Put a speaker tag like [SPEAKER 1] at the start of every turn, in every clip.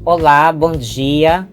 [SPEAKER 1] Olá, bom dia.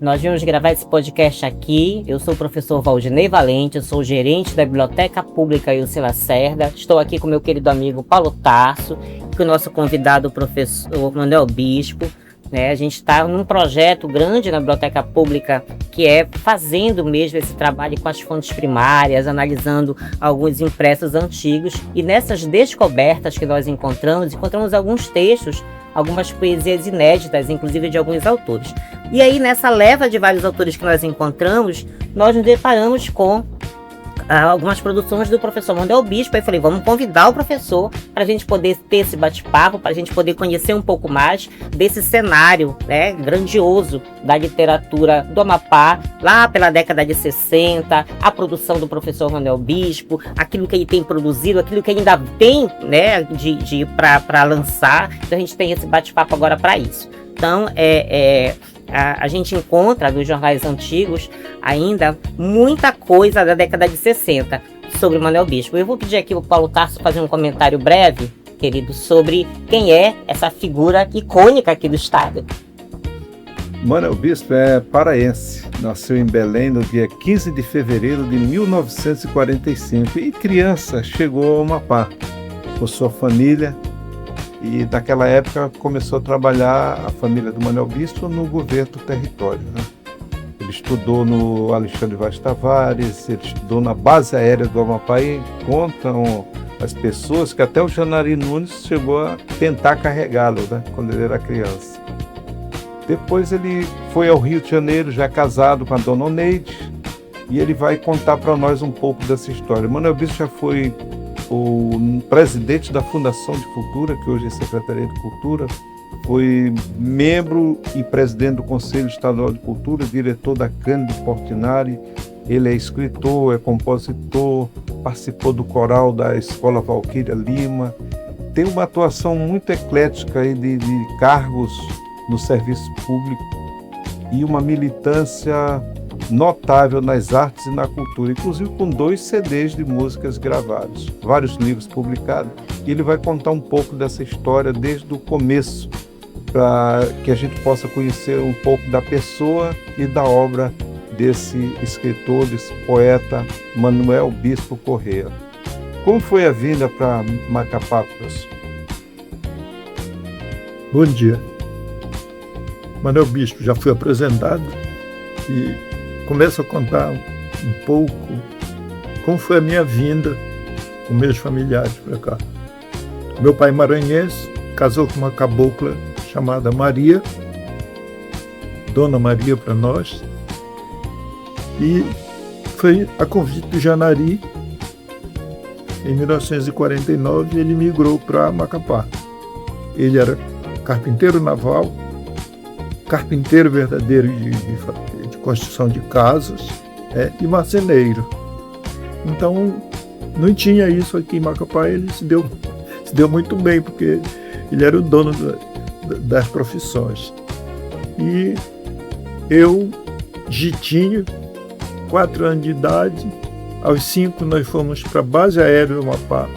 [SPEAKER 1] Nós vamos gravar esse podcast aqui. Eu sou o professor Valdinei Valente, eu sou o gerente da Biblioteca Pública Ilse Lacerda. Estou aqui com meu querido amigo Paulo Tarso, com o nosso convidado, o professor Manuel Bispo. A gente está num projeto grande na Biblioteca Pública, que é fazendo mesmo esse trabalho com as fontes primárias, analisando alguns impressos antigos. E nessas descobertas que nós encontramos alguns textos, algumas poesias inéditas, inclusive de alguns autores. E aí, nessa leva de vários autores que nós encontramos, nós nos deparamos com algumas produções do professor Manuel Bispo. Aí falei, vamos convidar o professor para a gente poder ter esse bate-papo, para a gente poder conhecer um pouco mais desse cenário, grandioso da literatura do Amapá, lá pela década de 60, a produção do professor Manuel Bispo, aquilo que ele tem produzido, aquilo que ainda tem para lançar. Então a gente tem esse bate-papo agora para isso. Então, a gente encontra nos jornais antigos ainda muita coisa da década de 60 sobre Manuel Bispo. Eu vou pedir aqui ao Paulo Tarso fazer um comentário breve, querido, sobre quem é essa figura icônica aqui do estado.
[SPEAKER 2] Manuel Bispo é paraense, nasceu em Belém no dia 15 de fevereiro de 1945 e criança chegou ao Amapá com sua família. E naquela época começou a trabalhar a família do Manuel Bispo no governo do território. Ele estudou no Alexandre Vaz Tavares, ele estudou na base aérea do Amapá e contam as pessoas que até o Janari Nunes chegou a tentar carregá-lo, quando ele era criança. Depois ele foi ao Rio de Janeiro, já casado com a dona Oneide, e ele vai contar para nós um pouco dessa história. Manuel Bispo já foi o presidente da Fundação de Cultura, que hoje é Secretaria de Cultura, foi membro e presidente do Conselho Estadual de Cultura, diretor da Cândido Portinari. Ele é escritor, é compositor, participou do coral da Escola Valquíria Lima, tem uma atuação muito eclética aí de cargos no serviço público e uma militância notável nas artes e na cultura, inclusive com 2 CDs de músicas gravados, vários livros publicados, e ele vai contar um pouco dessa história desde o começo, para que a gente possa conhecer um pouco da pessoa e da obra desse escritor, desse poeta Manuel Bispo Corrêa. Como foi a vinda para Macapá, professor?
[SPEAKER 3] Bom dia. Manuel Bispo já foi apresentado e começo a contar um pouco como foi a minha vinda com meus familiares para cá. Meu pai maranhense casou com uma cabocla chamada Maria, Dona Maria para nós, e foi a convite do Janari. Em 1949 ele migrou para Macapá. Ele era carpinteiro naval, carpinteiro verdadeiro de construção de casas e marceneiro. Então não tinha isso aqui em Macapá. Ele se deu muito bem, porque ele era o dono das profissões. E eu, Gitinho, 4 anos de idade, aos 5 nós fomos para a base aérea do Amapá.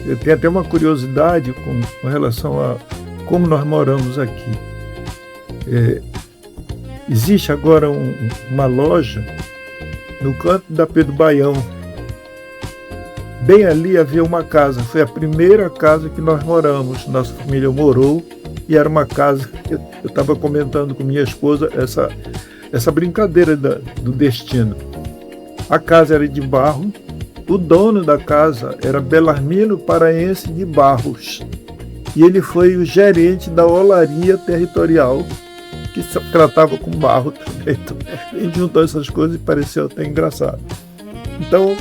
[SPEAKER 3] Eu tenho até uma curiosidade com relação a como nós moramos aqui. Existe agora uma loja no canto da Pedro Baião. Bem ali havia uma casa. Foi a primeira casa que nós moramos. Nossa família morou e era uma casa. Eu estava comentando com minha esposa essa brincadeira do destino. A casa era de barro. O dono da casa era Belarmino Paraense de Barros. E ele foi o gerente da olaria territorial, que tratava com barro também. Então, a gente juntou essas coisas e pareceu até engraçado. Então,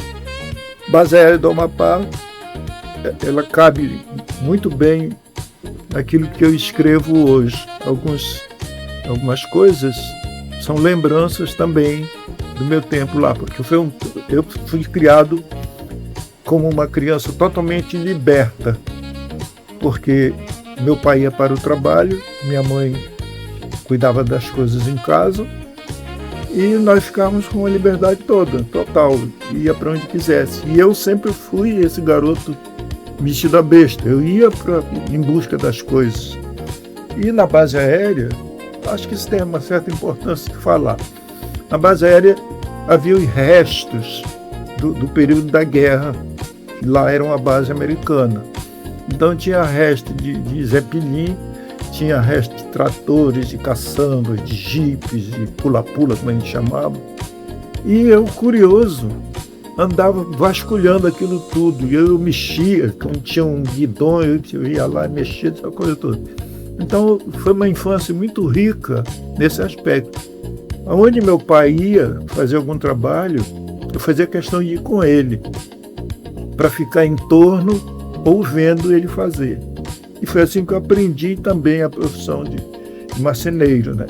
[SPEAKER 3] base aérea do Amapá, ela cabe muito bem naquilo que eu escrevo hoje. Algumas coisas são lembranças também do meu tempo lá, porque eu fui criado como uma criança totalmente liberta, porque meu pai ia para o trabalho, minha mãe cuidava das coisas em casa e nós ficávamos com a liberdade toda, total, ia para onde quisesse. E eu sempre fui esse garoto metido a besta, eu ia em busca das coisas. E na base aérea, acho que isso tem uma certa importância de falar. Na base aérea havia os restos do período da guerra, que lá era uma base americana. Então tinha resto de Zeppelin, tinha resto de tratores, de caçambas, de jipes, de pula-pula, como a gente chamava. E eu, curioso, andava vasculhando aquilo tudo. E eu mexia, quando tinha um guidão, eu ia lá e mexia, essa coisa toda. Então foi uma infância muito rica nesse aspecto. Aonde meu pai ia fazer algum trabalho, eu fazia questão de ir com ele, para ficar em torno ou vendo ele fazer. E foi assim que eu aprendi também a profissão de marceneiro, né?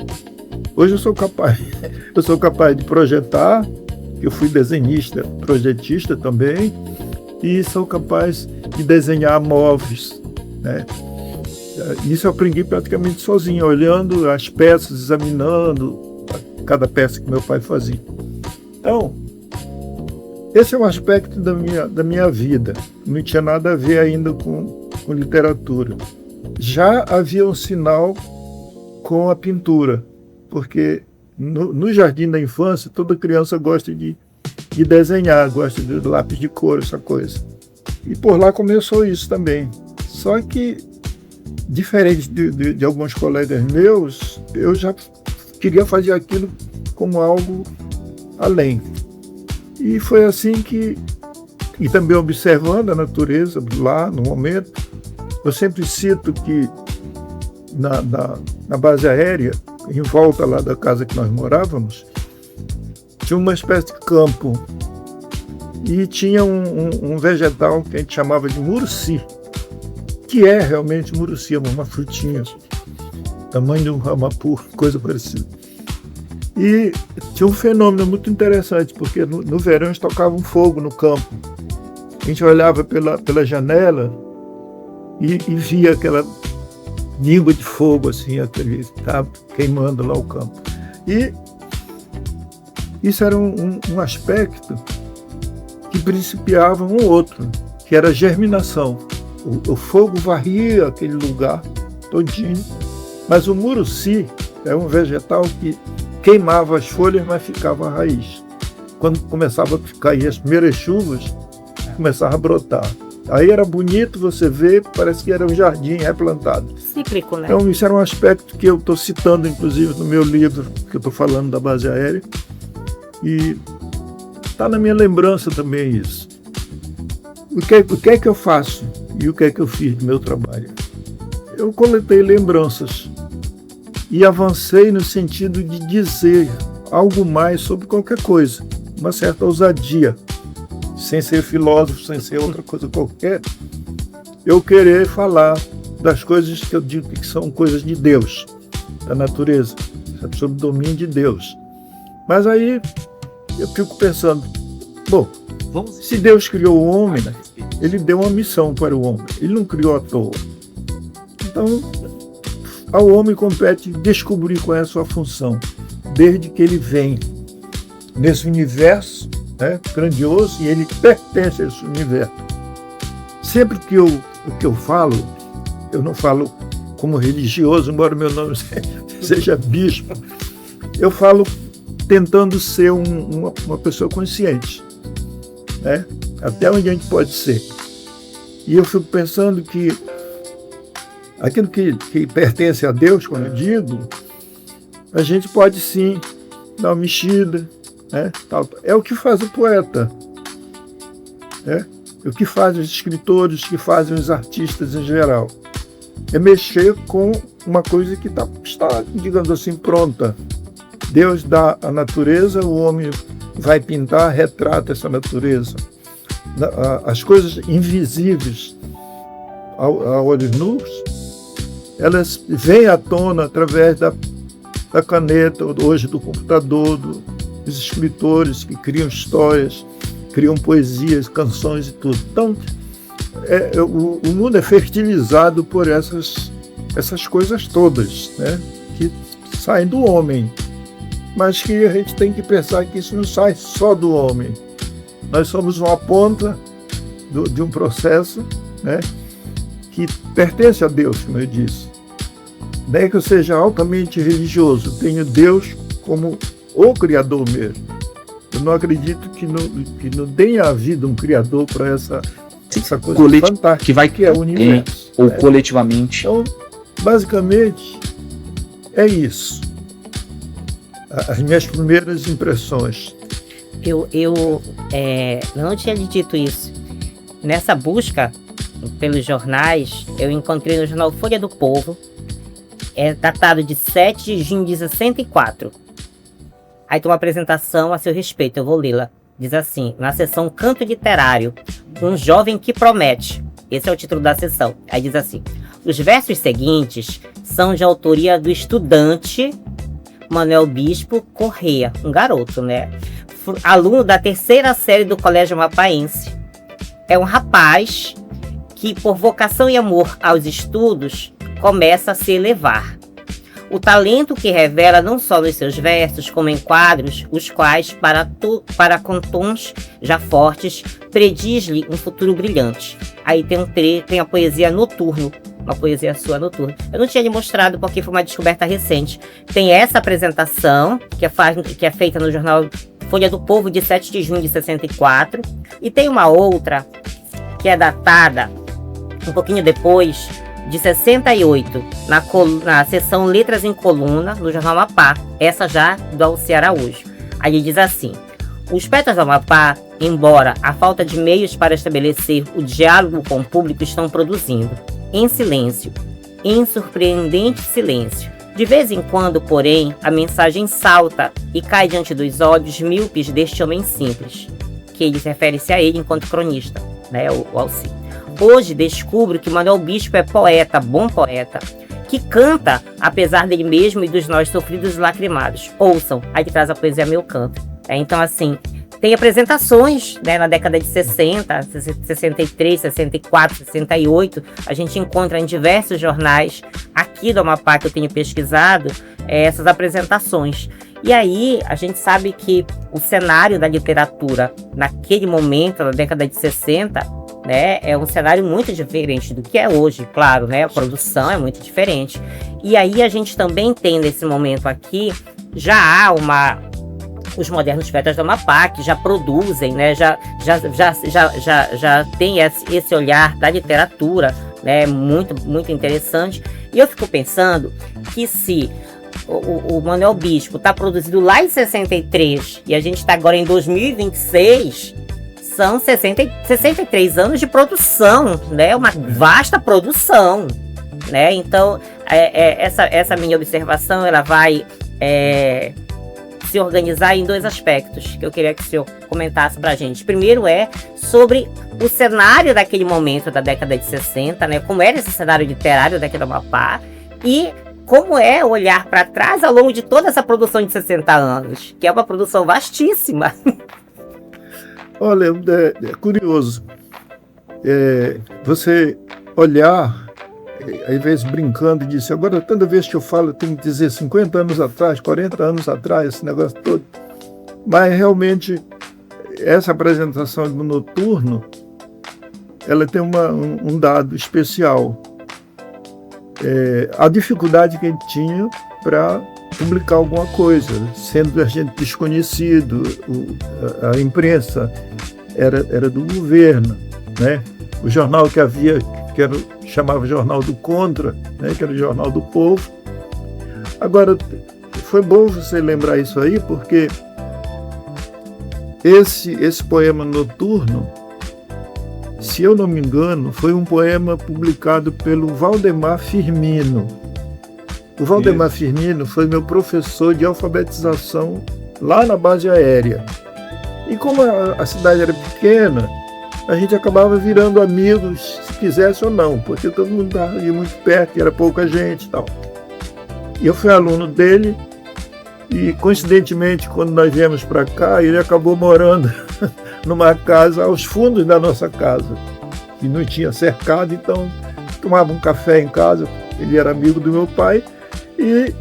[SPEAKER 3] Hoje eu sou capaz de projetar, eu fui desenhista, projetista também, e sou capaz de desenhar móveis, né? Isso eu aprendi praticamente sozinho, olhando as peças, examinando cada peça que meu pai fazia. Então, esse é um aspecto da minha vida. Não tinha nada a ver ainda com literatura. Já havia um sinal com a pintura, porque no jardim da infância, toda criança gosta de desenhar, gosta de lápis de cor, essa coisa. E por lá começou isso também. Só que, diferente de alguns colegas meus, eu já queria fazer aquilo como algo além. E foi assim que, e também observando a natureza lá no momento, eu sempre cito que na base aérea, em volta lá da casa que nós morávamos, tinha uma espécie de campo e tinha um vegetal que a gente chamava de muruci, que é realmente muruci, uma frutinha, tamanho de um ramapu, coisa parecida. E tinha um fenômeno muito interessante, porque no verão eles tocavam fogo no campo. A gente olhava pela janela e via aquela língua de fogo, assim, tá queimando lá o campo. E isso era um aspecto que principiava um outro, que era a germinação. O fogo varria aquele lugar todinho, mas o muruci é um vegetal que queimava as folhas, mas ficava a raiz. Quando começava a cair as primeiras chuvas, começava a brotar. Aí era bonito você ver, parece que era um jardim replantado.
[SPEAKER 1] Cíclico, né?
[SPEAKER 3] Então isso era um aspecto que eu estou citando, inclusive, no meu livro, que eu estou falando da base aérea. E está na minha lembrança também isso. O que é que eu faço e o que é que eu fiz do meu trabalho? Eu coletei lembranças e avancei no sentido de dizer algo mais sobre qualquer coisa, uma certa ousadia, sem ser filósofo, sem ser outra coisa qualquer, eu querer falar das coisas que eu digo que são coisas de Deus, da natureza, sobre o domínio de Deus. Mas aí eu fico pensando, bom, se Deus criou o homem, ele deu uma missão para o homem, ele não criou à toa. Então, ao homem compete descobrir qual é a sua função, desde que ele vem nesse universo, né, grandioso, e ele pertence a esse universo. Sempre que eu falo, eu não falo como religioso, embora meu nome seja bispo, eu falo tentando ser uma pessoa consciente, né, até onde a gente pode ser. E eu fico pensando que aquilo que pertence a Deus, quando eu digo, a gente pode sim dar uma mexida, né? É o que faz o poeta, né? É o que fazem os escritores, que fazem os artistas em geral. É mexer com uma coisa que está, digamos assim, pronta. Deus dá a natureza, o homem vai pintar, retrata essa natureza. As coisas invisíveis a olhos nus, elas vêm à tona através da caneta, hoje do computador, dos escritores que criam histórias, criam poesias, canções e tudo. Então, o mundo é fertilizado por essas coisas todas, né, que saem do homem, mas que a gente tem que pensar que isso não sai só do homem. Nós somos uma ponta de um processo, né, que pertence a Deus, como eu disse. não é que eu seja altamente religioso, tenho Deus como o Criador mesmo. Eu não acredito que não tenha havido um Criador para essa coisa fantástica
[SPEAKER 4] que
[SPEAKER 3] é o universo.
[SPEAKER 4] Ou coletivamente.
[SPEAKER 3] Então, basicamente, é isso. As minhas primeiras impressões.
[SPEAKER 1] Eu não tinha dito isso. Nessa busca pelos jornais, eu encontrei no jornal Folha do Povo, datado de 7 de junho de 64. Aí tem uma apresentação a seu respeito, eu vou lê-la. Diz assim, na seção Canto Literário, um jovem que promete. Esse é o título da seção. Aí diz assim, os versos seguintes são de autoria do estudante Manuel Bispo Corrêa, um garoto, né? Aluno da 3ª série do Colégio Amapaense. É um rapaz que, por vocação e amor aos estudos, começa a se elevar. O talento que revela não só nos seus versos, como em quadros, os quais, para com tons já fortes, prediz-lhe um futuro brilhante. Aí tem a poesia Noturno, uma poesia sua Noturno. Eu não tinha lhe mostrado porque foi uma descoberta recente. Tem essa apresentação, que é feita no jornal Folha do Povo, de 7 de junho de 64, e tem uma outra, que é datada um pouquinho depois, de 68, na seção Letras em Coluna, no jornal Amapá, essa já do Alci Araújo. Aí diz assim, os poetas do Amapá, embora a falta de meios para estabelecer o diálogo com o público, estão produzindo, em silêncio, em surpreendente silêncio. De vez em quando, porém, a mensagem salta e cai diante dos olhos míopes deste homem simples, que ele refere-se a ele enquanto cronista, né, o Alci. Hoje descubro que Manuel Bispo é poeta, bom poeta, que canta apesar dele mesmo e dos nós sofridos e lacrimados. Ouçam, aí que traz a poesia Meu Canto. Então, assim, tem apresentações, né, na década de 60, 63, 64, 68. A gente encontra em diversos jornais aqui do Amapá que eu tenho pesquisado essas apresentações. E aí a gente sabe que o cenário da literatura naquele momento, na década de 60, né, é um cenário muito diferente do que é hoje, claro, né? A produção é muito diferente. E aí a gente também tem nesse momento aqui, já há os modernos poetas do Amapá que já produzem, né? Já tem esse olhar da literatura, né? Muito, muito interessante. E eu fico pensando que se o Manuel Bispo está produzido lá em 63 e a gente está agora em 2026, são 63 anos de produção, né? Uma vasta produção, né? Então, essa minha observação, ela vai se organizar em 2 aspectos que eu queria que o senhor comentasse para a gente. Primeiro sobre o cenário daquele momento da década de 60, né? Como era esse cenário literário daquele Amapá e como é olhar para trás ao longo de toda essa produção de 60 anos, que é uma produção vastíssima.
[SPEAKER 3] Olha, é curioso. Você olhar, às vezes brincando, e dizer, agora toda vez que eu falo, eu tenho que dizer 50 anos atrás, 40 anos atrás, esse negócio todo. Mas realmente, essa apresentação do Noturno, ela tem um dado especial. A dificuldade que ele tinha para publicar alguma coisa, sendo a gente desconhecido, a imprensa era do governo, né? O jornal que havia, chamava Jornal do Contra, né? Que era o Jornal do Povo. Agora, foi bom você lembrar isso aí, porque esse poema Noturno, se eu não me engano, foi um poema publicado pelo Valdemar Firmino. O Valdemar Firmino foi meu professor de alfabetização lá na base aérea. E como a cidade era pequena, a gente acabava virando amigos, se quisesse ou não, porque todo mundo estava ali muito perto, e era pouca gente e tal. E eu fui aluno dele, e coincidentemente, quando nós viemos para cá, ele acabou morando numa casa aos fundos da nossa casa, que não tinha cercado, então tomava um café em casa, ele era amigo do meu pai, e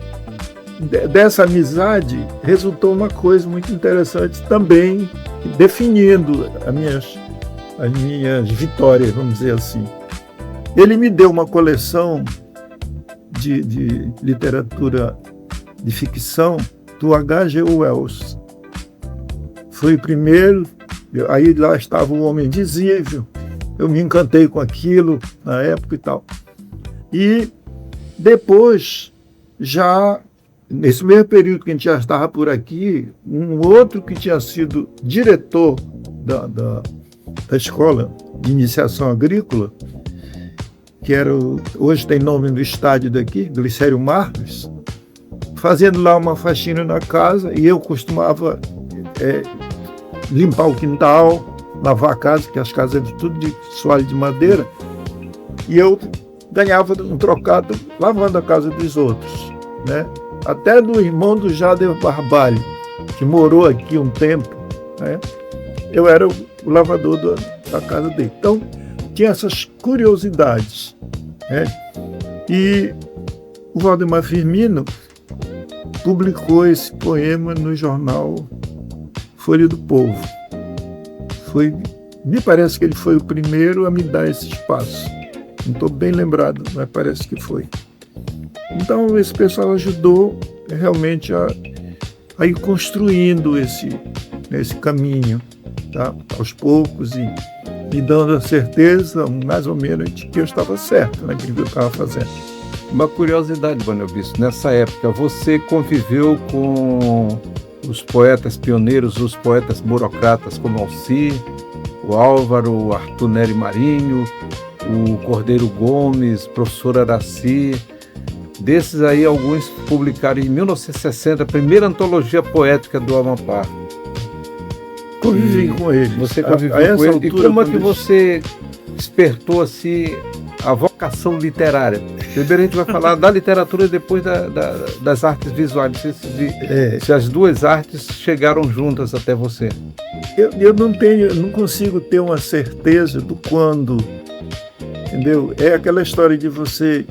[SPEAKER 3] dessa amizade resultou uma coisa muito interessante também, definindo as minhas vitórias, vamos dizer assim. Ele me deu uma coleção de literatura de ficção do H.G. Wells. Foi o primeiro, aí lá estava O Homem Invisível, eu me encantei com aquilo na época e tal. E depois, já nesse mesmo período que a gente já estava por aqui, um outro que tinha sido diretor da escola de iniciação agrícola, que era hoje tem nome do estádio daqui, Glicério Marques, fazendo lá uma faxina na casa, e eu costumava limpar o quintal, lavar a casa, que as casas eram tudo de soalho de madeira, e eu ganhava um trocado lavando a casa dos outros, né? Até do irmão do Jader Barbalho, que morou aqui um tempo, né? Eu era o lavador da casa dele. Então, tinha essas curiosidades, né? E o Valdemar Firmino publicou esse poema no jornal Folha do Povo. Me parece que ele foi o primeiro a me dar esse espaço. Não estou bem lembrado, mas parece que foi. Então, esse pessoal ajudou realmente a ir construindo esse caminho, tá? Aos poucos, e me dando a certeza, mais ou menos, de que eu estava certo naquilo que eu estava fazendo.
[SPEAKER 2] Uma curiosidade, Manuel Bispo, nessa época você conviveu com os poetas pioneiros, os poetas burocratas como Alcir, o Álvaro, o Arthur Neri Marinho, o Cordeiro Gomes, o professor Araci. Desses aí, alguns publicaram em 1960 a primeira antologia poética do Amapá.
[SPEAKER 3] Convivi com ele.
[SPEAKER 2] Você conviveu com ele. E como é que você despertou assim a vocação literária? Primeiro a gente vai falar da literatura e depois das artes visuais. Se as duas artes chegaram juntas até você.
[SPEAKER 3] Eu não consigo ter uma certeza do quando, entendeu? É aquela história de você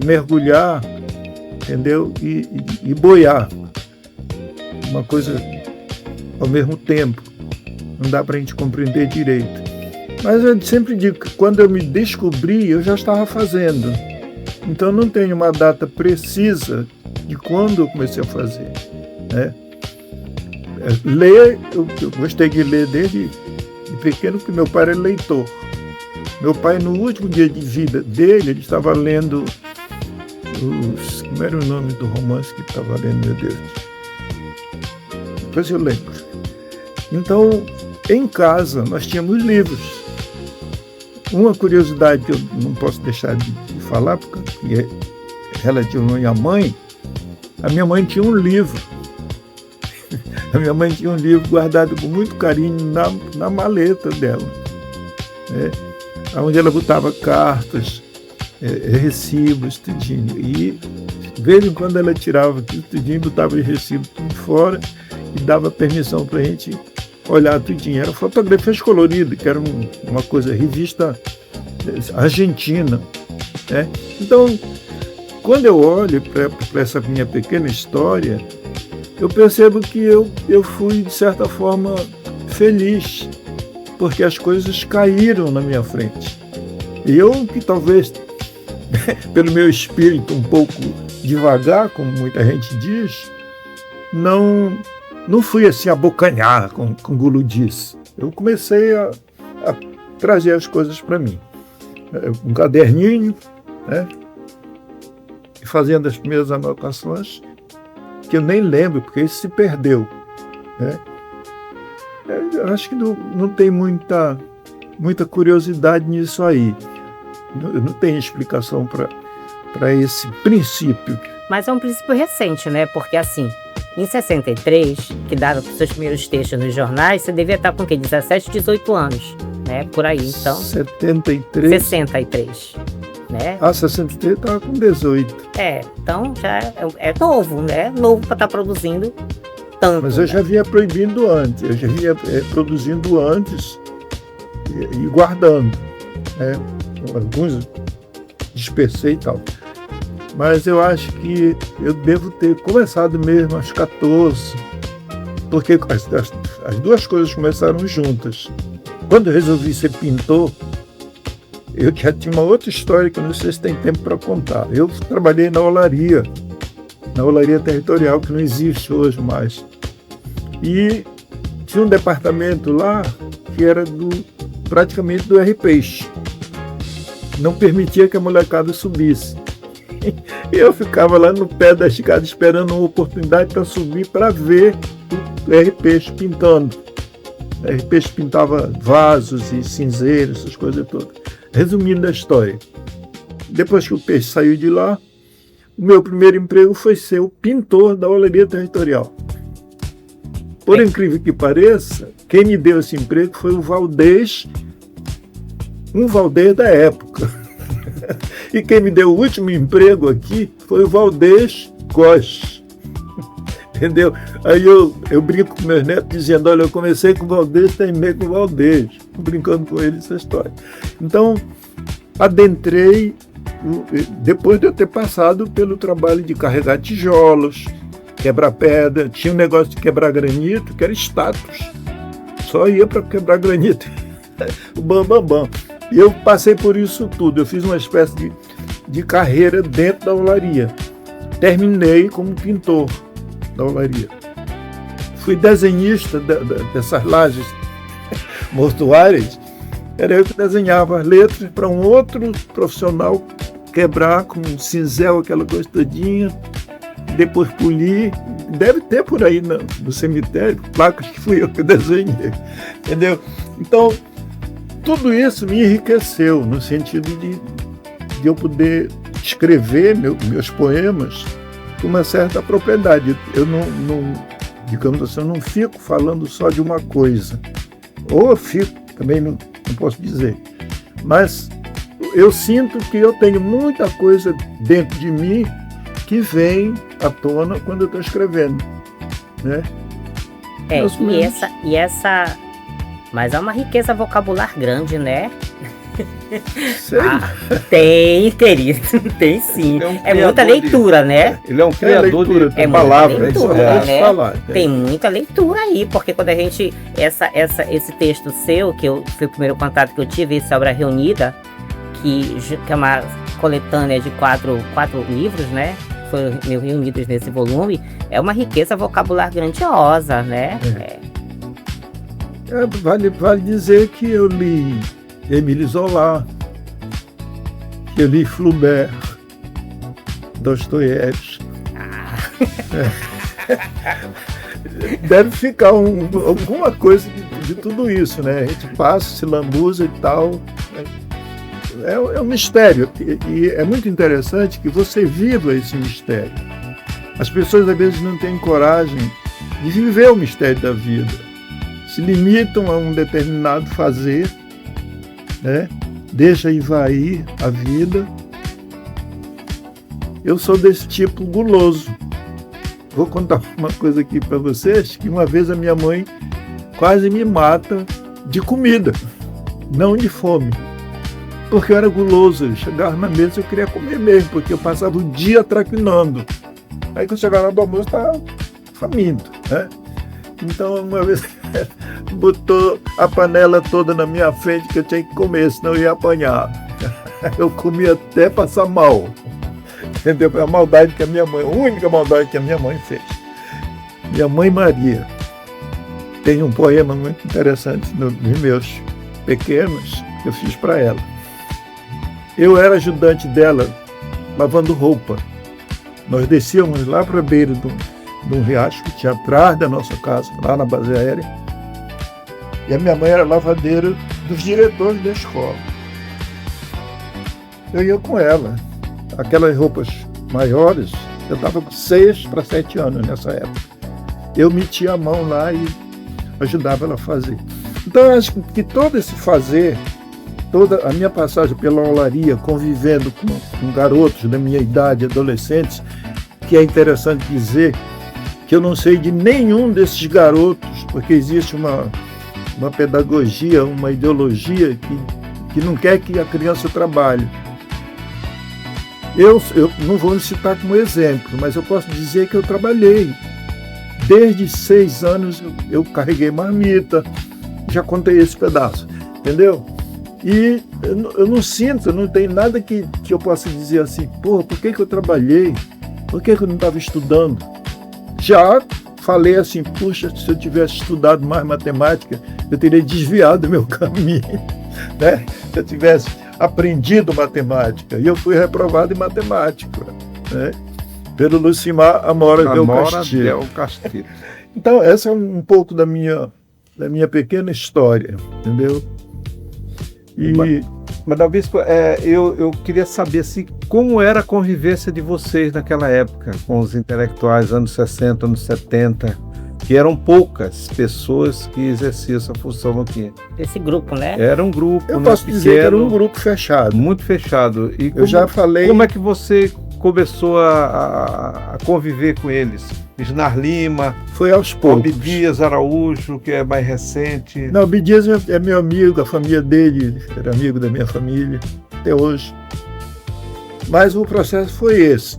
[SPEAKER 3] mergulhar, entendeu? E boiar. Uma coisa ao mesmo tempo. Não dá para a gente compreender direito. Mas eu sempre digo que quando eu me descobri, eu já estava fazendo. Então não tenho uma data precisa de quando eu comecei a fazer, né? Ler, eu gostei de ler desde pequeno, porque meu pai era leitor. Meu pai, no último dia de vida dele, ele estava lendo como era o nome do romance que estava lendo, meu Deus? Depois eu lembro. Então, em casa, nós tínhamos livros. Uma curiosidade que eu não posso deixar de falar, porque é relativo à minha mãe, a minha mãe tinha um livro. A minha mãe tinha um livro guardado com muito carinho na maleta dela, né? Onde ela botava cartas, recibos, tudinho. E, de vez em quando, ela tirava aquilo tudinho, botava os recibos tudo fora e dava permissão para a gente olhar tudinho. Era fotografias coloridas, que era uma coisa, revista argentina, né? Então, quando eu olho para essa minha pequena história, eu percebo que eu fui, de certa forma, feliz, porque as coisas caíram na minha frente. E eu, que talvez, pelo meu espírito um pouco devagar, como muita gente diz, não fui assim abocanhar com guludice. Eu comecei a trazer as coisas para mim. Um caderninho, né? E fazendo as primeiras anotações, que eu nem lembro, porque isso se perdeu, né? Eu acho que não tem muita curiosidade nisso aí. Não tem explicação para esse princípio.
[SPEAKER 1] Mas é um princípio recente, né? Porque assim, em 63, que dava os seus primeiros textos nos jornais, você devia estar com o quê? 17, 18 anos, né? Por aí, então.
[SPEAKER 3] 73?
[SPEAKER 1] 63, né?
[SPEAKER 3] 63 estava com 18.
[SPEAKER 1] Então já é novo, né? Novo para estar produzindo tanto.
[SPEAKER 3] Mas eu já vinha proibindo antes, eu já vinha produzindo antes e guardando, né? Alguns dispersei e tal. Mas eu acho que eu devo ter começado mesmo aos 14, porque as duas coisas começaram juntas. Quando eu resolvi ser pintor, eu já tinha uma outra história que eu não sei se tem tempo para contar. Eu trabalhei na olaria territorial, que não existe hoje mais. E tinha um departamento lá que era praticamente do R-Peixe. Não permitia que a molecada subisse. E eu ficava lá no pé da escada esperando uma oportunidade para subir para ver o R-Peixe pintando. O R-Peixe pintava vasos e cinzeiros, essas coisas todas. Resumindo a história, depois que o peixe saiu de lá, o meu primeiro emprego foi ser o pintor da olaria territorial. Por incrível que pareça, quem me deu esse emprego foi o Valdez, um Valdez da época. E quem me deu o último emprego aqui foi o Valdez Góes. Entendeu? Aí eu brinco com meus netos dizendo, olha, eu comecei com o Valdez, terminei com o Valdez. Brincando com ele essa história. Então, adentrei, depois de eu ter passado pelo trabalho de carregar tijolos, quebrar pedra, tinha um negócio de quebrar granito, que era status. Só ia para quebrar granito. O bam. E eu passei por isso tudo. Eu fiz uma espécie de carreira dentro da olaria. Terminei como pintor da olaria. Fui desenhista dessas lajes mortuárias. Era eu que desenhava as letras para um outro profissional quebrar com cinzel, aquela coisa todinha, depois polir. Deve ter por aí no cemitério placas que fui eu que desenhei, entendeu? Então, tudo isso me enriqueceu no sentido de eu poder escrever meus poemas com uma certa propriedade. Eu não, digamos assim, eu não fico falando só de uma coisa. Ou eu fico, também não posso dizer. Mas eu sinto que eu tenho muita coisa dentro de mim que vem à tona quando eu estou escrevendo, né?
[SPEAKER 1] Mas é uma riqueza vocabular grande, né?
[SPEAKER 3] Sério?
[SPEAKER 1] Tem, querido, tem sim. É muita leitura, né?
[SPEAKER 2] Ele é um criador de
[SPEAKER 3] palavras,
[SPEAKER 1] né?
[SPEAKER 3] Falar,
[SPEAKER 1] tem muita leitura aí, porque quando a gente, esse texto seu, que foi o primeiro contato que eu tive, essa obra reunida, que é uma coletânea de quatro livros, né? Foram reunidos nesse volume, é uma riqueza vocabular grandiosa, né?
[SPEAKER 3] Vale dizer que eu li Émile Zola, que eu li Flaubert, Dostoiévski. Deve ficar alguma coisa de tudo isso, né? A gente passa, se lambuza e tal. É um mistério. E é muito interessante que você viva esse mistério. As pessoas, às vezes, não têm coragem de viver o mistério da vida. Se limitam a um determinado fazer, né? Deixa ir a vida. Eu sou desse tipo guloso. Vou contar uma coisa aqui para vocês, que uma vez a minha mãe quase me mata de comida, não de fome. Porque eu era guloso, eu chegava na mesa e eu queria comer mesmo, porque eu passava o dia traquinando. Aí quando eu chegava lá do almoço, estava faminto, né? Então uma vez botou a panela toda na minha frente que eu tinha que comer, senão eu ia apanhar. Eu comia até passar mal. Entendeu? Foi a maldade que a única maldade que a minha mãe fez. Minha mãe Maria tem um poema muito interessante nos meus pequenos que eu fiz para ela. Eu era ajudante dela lavando roupa. Nós descíamos lá para a beira de um riacho que tinha atrás da nossa casa, lá na base aérea. E a minha mãe era lavadeira dos diretores da escola. Eu ia com ela. Aquelas roupas maiores, eu estava com 6 para 7 anos nessa época. Eu metia a mão lá e ajudava ela a fazer. Então eu acho que todo esse fazer, toda a minha passagem pela olaria, convivendo com garotos da minha idade, adolescentes, que é interessante dizer que eu não sei de nenhum desses garotos, porque existe uma pedagogia, uma ideologia que não quer que a criança trabalhe. Eu não vou me citar como exemplo, mas eu posso dizer que eu trabalhei. Desde 6 anos eu carreguei marmita, já contei esse pedaço, entendeu? E eu não sinto, não tem nada que eu possa dizer assim, por que eu trabalhei? Por que eu não estava estudando? Já falei assim, puxa, se eu tivesse estudado mais matemática, eu teria desviado o meu caminho, né? Se eu tivesse aprendido matemática. E eu fui reprovado em matemática, né? Pelo Lucimar Amora del Castillo. Então, essa é um pouco da minha pequena história, entendeu?
[SPEAKER 2] Mas Bispo, eu queria saber assim, como era a convivência de vocês naquela época, com os intelectuais, anos 60, anos 70, que eram poucas pessoas que exerciam essa função aqui.
[SPEAKER 1] Esse grupo, né?
[SPEAKER 2] Era um grupo,
[SPEAKER 3] eu posso dizer que era um grupo fechado.
[SPEAKER 2] Muito fechado. E
[SPEAKER 3] eu já falei...
[SPEAKER 2] Como é que você começou a conviver com eles? Isnar Lima,
[SPEAKER 3] foi aos poucos.
[SPEAKER 2] Abdias Araújo, que é mais recente.
[SPEAKER 3] Não, Abdias é meu amigo, a família dele era amigo da minha família, até hoje. Mas o processo foi esse.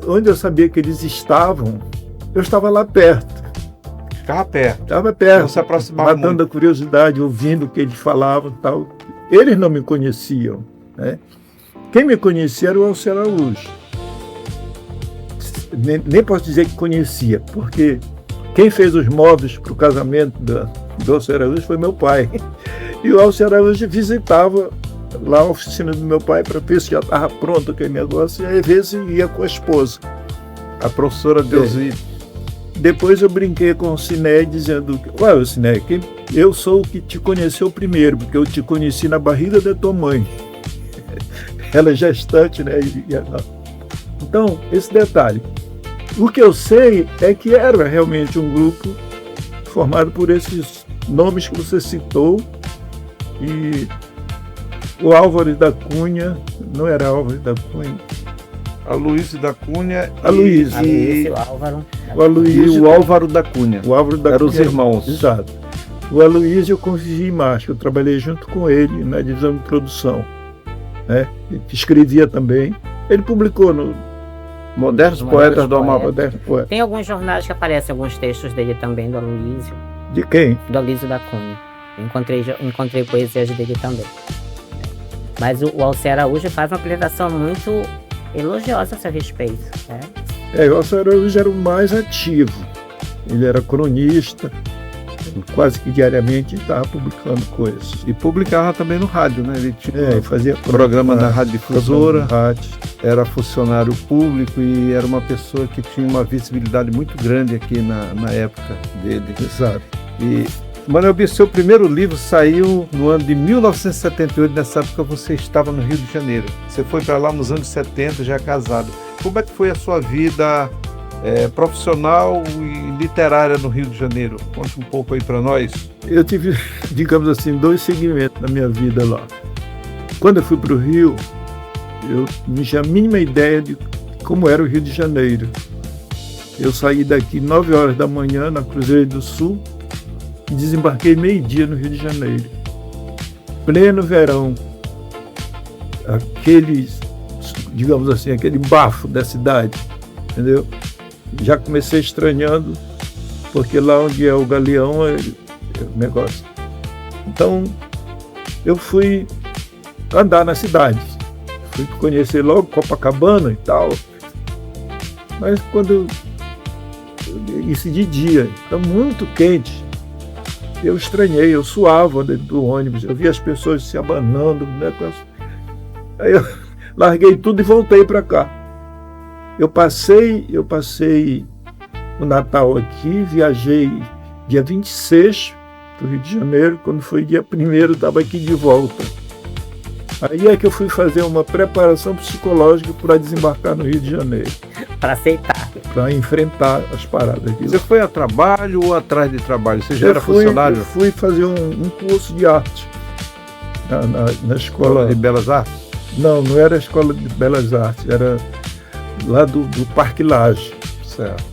[SPEAKER 3] Onde eu sabia que eles estavam, eu estava lá perto.
[SPEAKER 2] Ficava perto.
[SPEAKER 3] Estava perto.
[SPEAKER 2] Não se aproximava
[SPEAKER 3] matando
[SPEAKER 2] muito.
[SPEAKER 3] A curiosidade, ouvindo o que eles falavam e tal. Eles não me conheciam, né? Quem me conhecia era o Alceu Araújo. Nem posso dizer que conhecia, porque quem fez os móveis para o casamento do Alceu Araújo foi meu pai. E o Alceu Araújo visitava lá a oficina do meu pai para ver se já estava pronto aquele negócio, e aí às vezes ia com a esposa.
[SPEAKER 2] A professora Deusí.
[SPEAKER 3] Depois eu brinquei com o Ciné dizendo, ué, Ciné, eu sou o que te conheceu primeiro, porque eu te conheci na barriga da tua mãe. Ela é gestante, né? Então, esse detalhe. O que eu sei é que era realmente um grupo formado por esses nomes que você citou, e o Álvares da Cunha, não era Álvares da Cunha,
[SPEAKER 2] Aloysio da Cunha
[SPEAKER 1] e o Álvaro.
[SPEAKER 2] O Aloysio e o Álvaro da Cunha.
[SPEAKER 3] O Álvaro da
[SPEAKER 2] eram
[SPEAKER 3] Cunha,
[SPEAKER 2] os irmãos.
[SPEAKER 3] Exato. O Aloysio eu convivi mais, eu trabalhei junto com ele na divisão de produção, né? Escrevia também. Ele publicou no
[SPEAKER 2] Modernos Poetas do Amapá.
[SPEAKER 1] Tem alguns jornais que aparecem alguns textos dele também, do Aloysio.
[SPEAKER 3] De quem?
[SPEAKER 1] Do Aloysio da Cunha. Encontrei poesias dele também. Mas o Alceu Araújo faz uma apresentação muito elogiosa a seu respeito, né?
[SPEAKER 3] O Alceu Araújo era o mais ativo. Ele era cronista, quase que diariamente estava publicando coisas.
[SPEAKER 2] E publicava também no rádio, né? Ele tinha
[SPEAKER 3] fazia
[SPEAKER 2] programa na Rádio Difusora,
[SPEAKER 3] rádio.
[SPEAKER 2] Era funcionário público e era uma pessoa que tinha uma visibilidade muito grande aqui na época dele.
[SPEAKER 3] Exato.
[SPEAKER 2] E, Manuel Bispo, seu primeiro livro saiu no ano de 1978, nessa época você estava no Rio de Janeiro. Você foi para lá nos anos 70, já casado. Como é que foi a sua vida profissional e literária no Rio de Janeiro? Conte um pouco aí para nós.
[SPEAKER 3] Eu tive, digamos assim, 2 segmentos na minha vida lá. Quando eu fui para o Rio, eu não tinha a mínima ideia de como era o Rio de Janeiro. Eu saí daqui 9 horas da manhã na Cruzeiro do Sul e desembarquei meio-dia no Rio de Janeiro. Pleno verão. Digamos assim, aquele bafo da cidade, entendeu? Já comecei estranhando, porque lá onde é o Galeão é o negócio. Então, eu fui andar na cidade. Fui conhecer logo Copacabana e tal. Mas quando isso de dia, está muito quente. Eu estranhei, eu suava dentro do ônibus, eu via as pessoas se abanando, né? Aí eu larguei tudo e voltei para cá. Eu passei o Natal aqui, viajei dia 26 para o Rio de Janeiro, quando foi dia 1º, estava aqui de volta. Aí é que eu fui fazer uma preparação psicológica para desembarcar no Rio de Janeiro.
[SPEAKER 1] Para aceitar.
[SPEAKER 3] Para enfrentar as paradas aqui.
[SPEAKER 2] Você foi a trabalho ou atrás de trabalho? Você já era funcionário?
[SPEAKER 3] Eu fui fazer um curso de arte na escola
[SPEAKER 2] de Belas Artes?
[SPEAKER 3] Não era a Escola de Belas Artes, era lá do Parque Lage.
[SPEAKER 2] Certo.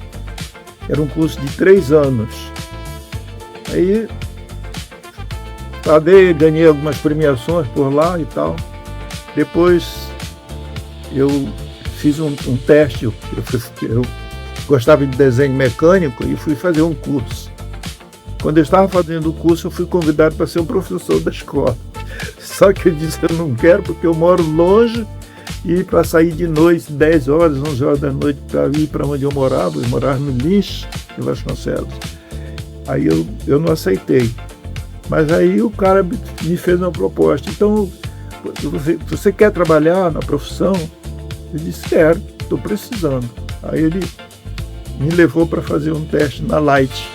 [SPEAKER 3] Era um curso de 3 anos. Aí ganhei algumas premiações por lá e tal. Depois eu fiz um teste, eu gostava de desenho mecânico e fui fazer um curso. Quando eu estava fazendo o curso, eu fui convidado para ser um professor da escola. Só que eu disse, eu não quero porque eu moro longe e para sair de noite, 10 horas, 11 horas da noite, para ir para onde eu morava no Lins, em Vasconcelos. Aí eu não aceitei. Mas aí o cara me fez uma proposta. Então, você quer trabalhar na profissão? Eu disse, quero, estou precisando. Aí ele me levou para fazer um teste na Light.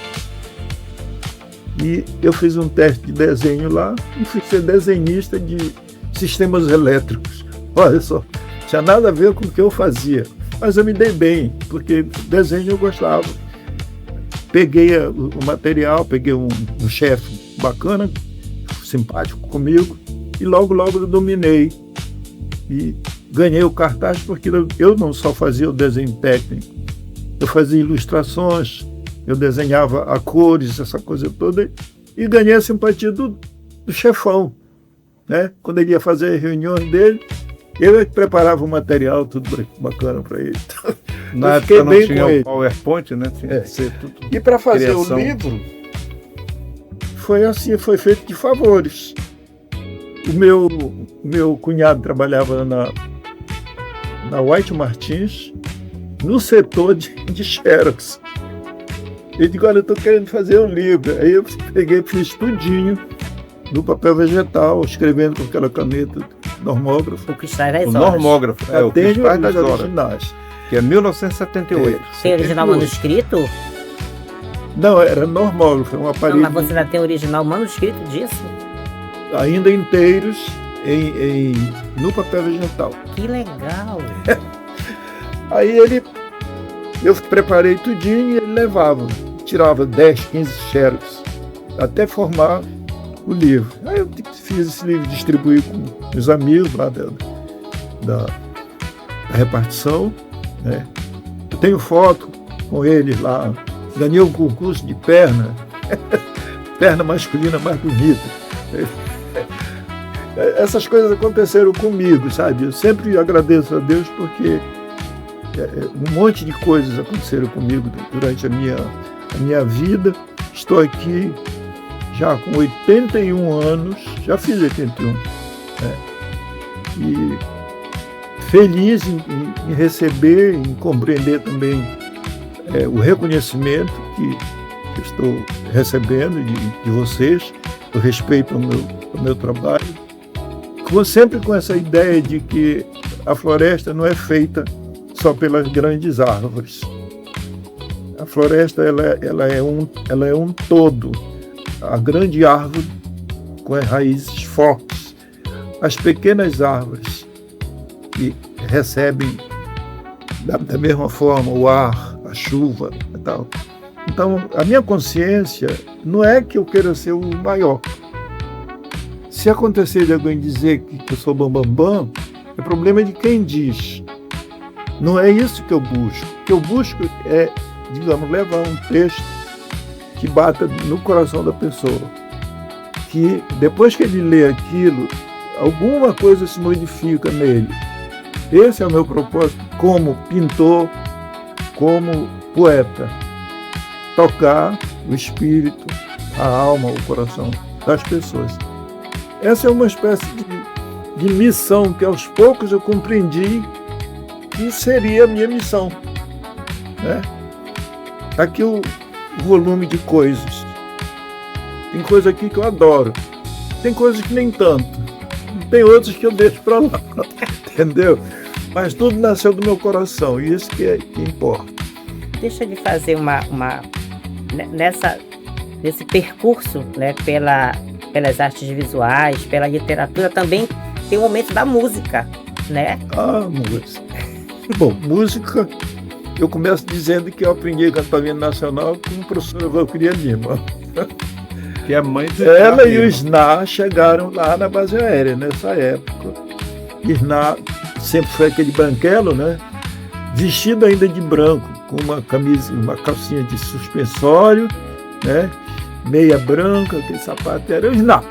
[SPEAKER 3] E eu fiz um teste de desenho lá e fui ser desenhista de sistemas elétricos. Olha só, tinha nada a ver com o que eu fazia. Mas eu me dei bem, porque desenho eu gostava. Peguei o material, peguei um chefe bacana, simpático comigo, e logo eu dominei. E ganhei o cartaz porque eu não só fazia o desenho técnico, eu fazia ilustrações, eu desenhava a cores, essa coisa toda, e ganhei a simpatia do chefão, né? Quando ele ia fazer as reuniões dele, eu é que preparava o material, tudo bacana para ele.
[SPEAKER 2] Na época não tinha o PowerPoint, né? Tinha que ser tudo
[SPEAKER 3] e para fazer
[SPEAKER 2] criação.
[SPEAKER 3] O livro, foi assim, foi feito de favores. O meu cunhado trabalhava na White Martins, no setor de Xerox. Ele disse, olha, eu estou querendo fazer um livro. Aí eu peguei, fiz tudinho no papel vegetal, escrevendo com aquela caneta normógrafo.
[SPEAKER 1] O Cristais das
[SPEAKER 2] O
[SPEAKER 1] Horas.
[SPEAKER 2] normógrafo, o
[SPEAKER 3] Tem
[SPEAKER 2] Cristais das
[SPEAKER 3] as
[SPEAKER 2] Horas,
[SPEAKER 3] originais.
[SPEAKER 2] que é 1978.
[SPEAKER 1] Tem original manuscrito?
[SPEAKER 3] Não, era normógrafo, é um
[SPEAKER 1] Não,
[SPEAKER 3] aparelho
[SPEAKER 1] mas você ainda tem original manuscrito disso?
[SPEAKER 3] ainda inteiros no papel vegetal.
[SPEAKER 1] Que legal!
[SPEAKER 3] Aí eu preparei tudinho e ele levava, tirava 10, 15 xerox, até formar o livro. Aí eu fiz esse livro, distribuí com os amigos lá da repartição, né? Eu tenho foto com ele lá, ganhei um concurso de perna, perna masculina mais bonita. Essas coisas aconteceram comigo, sabe? Eu sempre agradeço a Deus porque um monte de coisas aconteceram comigo durante a minha vida. Estou aqui já com 81 anos, já fiz 81, né? E feliz em receber, em compreender também o reconhecimento que eu estou recebendo de vocês, o respeito ao meu trabalho, sempre com essa ideia de que a floresta não é feita só pelas grandes árvores. A floresta ela é um todo. A grande árvore com as raízes fortes, as pequenas árvores que recebem da mesma forma o ar, a chuva e tal. Então, a minha consciência não é que eu queira ser o maior. Se acontecer de alguém dizer que eu sou bambambam, é problema de quem diz. Não é isso que eu busco. O que eu busco é, digamos, levar um texto que bata no coração da pessoa. Que depois que ele lê aquilo, alguma coisa se modifica nele. Esse é o meu propósito como pintor, como poeta. Tocar o espírito, a alma, o coração das pessoas. Essa é uma espécie de missão que aos poucos eu compreendi que seria a minha missão, né? Aqui o volume de coisas. Tem coisa aqui que eu adoro. Tem coisas que nem tanto. Tem outras que eu deixo para lá. Entendeu? Mas tudo nasceu do meu coração. E isso que importa.
[SPEAKER 1] Deixa eu fazer nesse percurso, né, pelas artes visuais, pela literatura, também tem o momento da música, né?
[SPEAKER 3] Música. Bom, música, eu começo dizendo que eu aprendi a cantar hino nacional com o professor Valquíria Lima.
[SPEAKER 2] Que é mãe do
[SPEAKER 3] Ela e o Sná chegaram lá na base aérea, nessa época. Sná sempre foi aquele branquelo, né? Vestido ainda de branco, com uma camisa, uma calcinha de suspensório, né? Meia branca, aquele sapato, era o Sná.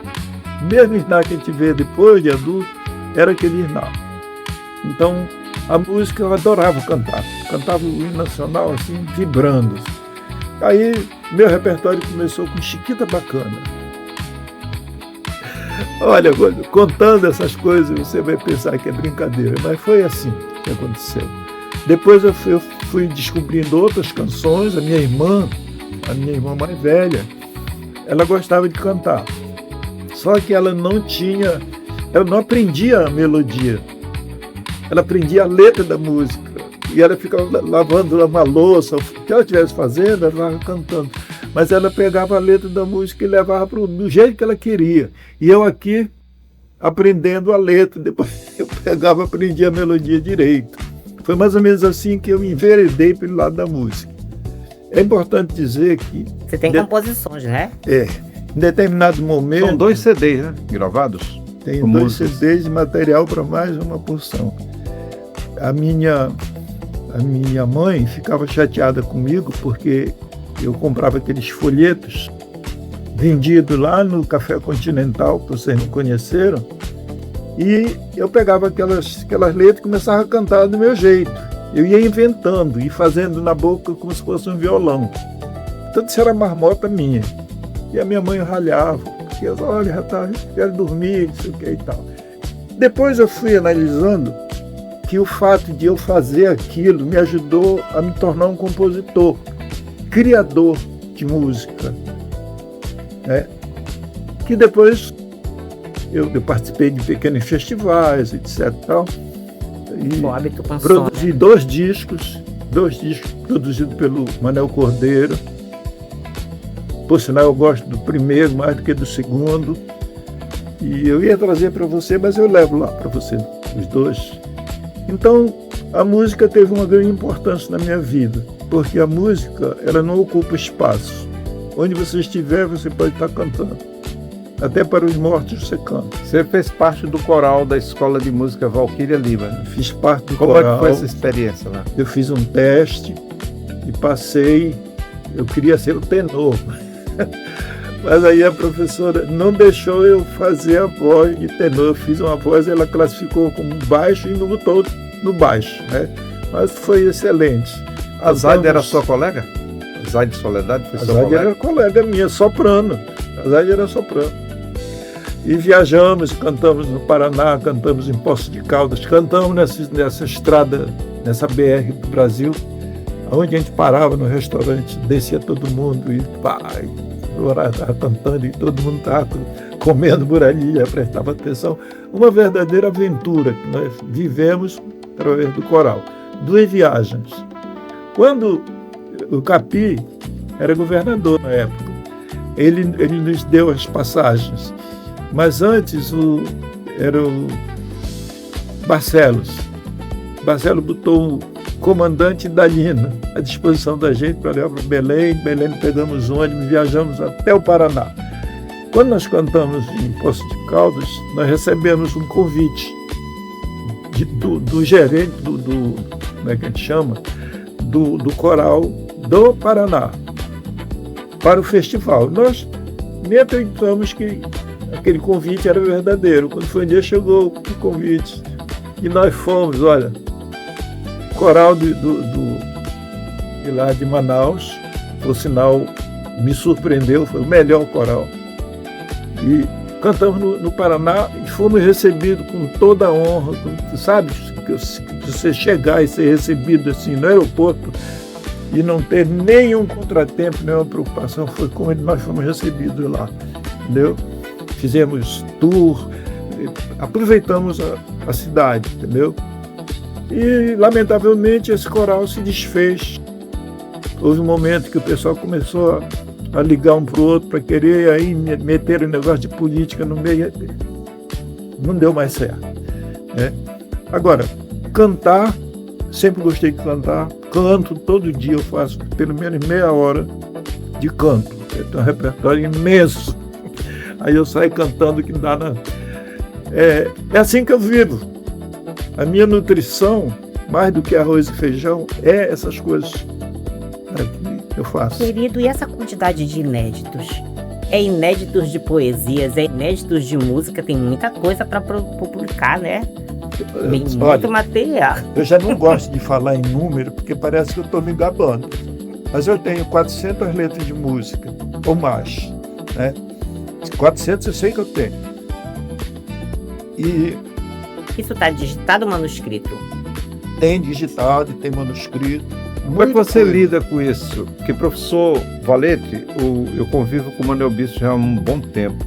[SPEAKER 3] O mesmo Sná que a gente vê depois de adulto, era aquele Sná. Então, a música eu adorava cantar. Cantava o hino nacional assim, vibrando. Aí, meu repertório começou com Chiquita Bacana. Olha, contando essas coisas, você vai pensar que é brincadeira, mas foi assim que aconteceu. Depois eu fui descobrindo outras canções. A minha irmã mais velha, ela gostava de cantar. Só que ela não aprendia a melodia. Ela aprendia a letra da música. E ela ficava lavando uma louça, o que ela estivesse fazendo, ela estava cantando. Mas ela pegava a letra da música e levava do jeito que ela queria. E eu aqui aprendendo a letra, depois eu aprendia a melodia direito. Foi mais ou menos assim que eu me enveredei pelo lado da música. É importante dizer que...
[SPEAKER 1] Você tem composições, né?
[SPEAKER 3] Em determinado momento...
[SPEAKER 2] São 2 CDs, né? Gravados?
[SPEAKER 3] Tem 2 CDs de material para mais uma porção. A minha mãe ficava chateada comigo porque eu comprava aqueles folhetos vendidos lá no Café Continental, que vocês não conheceram, e eu pegava aquelas letras e começava a cantar do meu jeito. Eu ia inventando e fazendo na boca como se fosse um violão. Tanto isso era marmota minha. E a minha mãe ralhava, porque olha, já tá, quero dormir, não sei o que e tal. Depois eu fui analisando que o fato de eu fazer aquilo me ajudou a me tornar um compositor, criador de música, né? Que depois eu participei de pequenos festivais, etc. Tal, e
[SPEAKER 1] O hábito com
[SPEAKER 3] produzi 2 discos produzidos pelo Manel Cordeiro. Por sinal, eu gosto do primeiro mais do que do segundo. E eu ia trazer para você, mas eu levo lá para você os 2. Então, a música teve uma grande importância na minha vida, porque a música, ela não ocupa espaço. Onde você estiver, você pode estar cantando. Até para os mortos você canta.
[SPEAKER 2] Você fez parte do coral da Escola de Música Valquíria Lima, né?
[SPEAKER 3] Fiz parte do
[SPEAKER 2] Como
[SPEAKER 3] coral.
[SPEAKER 2] é que foi essa experiência lá?
[SPEAKER 3] Eu fiz um teste e passei. Eu queria ser o tenor. Mas aí a professora não deixou eu fazer a voz de tenor. Eu fiz uma voz, ela classificou como baixo e não botou no baixo, né? Mas foi excelente.
[SPEAKER 2] A Zaide era sua colega? A Zaide Soledade foi sua colega?
[SPEAKER 3] Era colega minha, soprano. A Zaide era soprano. E viajamos, cantamos no Paraná, cantamos em Poços de Caldas, cantamos nessa estrada, nessa BR do Brasil, onde a gente parava no restaurante, descia todo mundo e estava cantando e todo mundo estava comendo por ali, prestava atenção. Uma verdadeira aventura que nós vivemos através do coral. 2 viagens. Quando o Capi era governador na época, ele nos deu as passagens. Mas antes era o Barcelos. Barcelos botou o comandante Dalina à disposição da gente para levar para Belém. Belém pegamos ônibus, viajamos até o Paraná. Quando nós cantamos em Poços de Caldas, nós recebemos um convite do gerente como é que a gente chama? Do coral do Paraná para o festival. Nós nem acreditamos que aquele convite era verdadeiro. Quando foi um dia, chegou o convite e nós fomos, olha, coral de lá de Manaus, por sinal, me surpreendeu, foi o melhor coral. E cantamos no Paraná e fomos recebidos com toda a honra, sabe? Você chegar e ser recebido assim no aeroporto e não ter nenhum contratempo, nenhuma preocupação, foi como nós fomos recebidos lá, entendeu? Fizemos tour, aproveitamos a cidade, entendeu? E, lamentavelmente, esse coral se desfez. Houve um momento que o pessoal começou a ligar um para o outro para querer aí meter o negócio de política no meio. Não deu mais certo, né? Agora, cantar, sempre gostei de cantar. Canto todo dia, eu faço pelo menos meia hora de canto. Eu tenho um repertório imenso. Aí eu saio cantando que dá na... É assim que eu vivo. A minha nutrição, mais do que arroz e feijão, é essas coisas que eu faço.
[SPEAKER 1] Querido, e essa quantidade de inéditos? É inéditos de poesias, é inéditos de música, tem muita coisa para publicar, né? Tem muito material.
[SPEAKER 3] Eu já não gosto de falar em número, porque parece que eu estou me gabando. Mas eu tenho 400 letras de música, ou mais, né? 400 eu sei que eu tenho. E
[SPEAKER 1] Isso está digitado ou manuscrito?
[SPEAKER 3] tem digitado e tem manuscrito.
[SPEAKER 2] Como é que você lida com isso? Porque, professor Valete, eu convivo com o Manuel Bispo já há um bom tempo.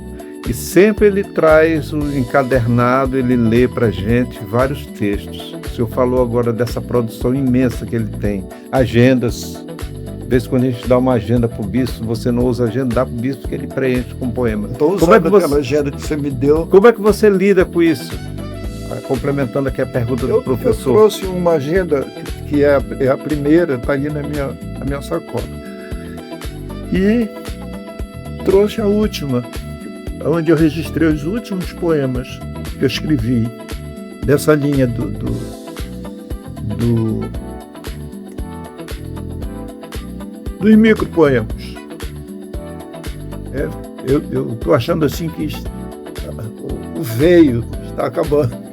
[SPEAKER 2] E sempre ele traz o encadernado, ele lê para a gente vários textos. O senhor falou agora dessa produção imensa que ele tem. Agendas. De vez em quando a gente dá uma agenda para o bispo, você não usa agenda, dá para o bispo que ele preenche com poema.
[SPEAKER 3] Estou usando
[SPEAKER 2] Como é que você-
[SPEAKER 3] aquela agenda que você me deu.
[SPEAKER 2] Como é que você lida com isso? Complementando aqui a pergunta do
[SPEAKER 3] Eu
[SPEAKER 2] professor.
[SPEAKER 3] trouxe uma agenda que é a primeira, está ali na minha sacola. E trouxe a última, onde eu registrei os últimos poemas que eu escrevi, dessa linha dos micropoemas. Eu estou achando assim que o veio está acabando.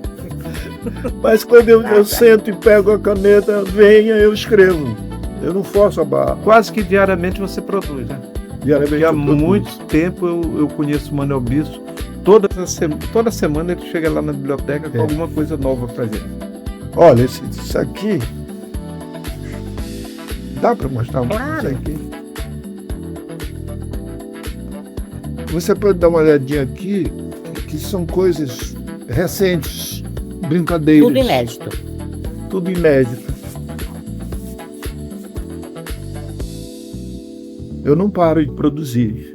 [SPEAKER 3] Mas quando eu sento e pego a caneta, venha, eu escrevo. Eu não forço a barra.
[SPEAKER 2] Quase que diariamente você produz, né?
[SPEAKER 3] Diariamente
[SPEAKER 2] Porque há
[SPEAKER 3] eu produzo.
[SPEAKER 2] muito tempo eu conheço o Manuel Bispo. Toda semana ele chega lá na biblioteca com alguma coisa nova para gente.
[SPEAKER 3] Olha, isso aqui. Dá para mostrar um pouco
[SPEAKER 1] Claro.
[SPEAKER 3] isso aqui? Você pode dar uma olhadinha aqui, que são coisas recentes, brincadeiras.
[SPEAKER 1] Tudo inédito.
[SPEAKER 3] Tudo inédito. Eu não paro de produzir.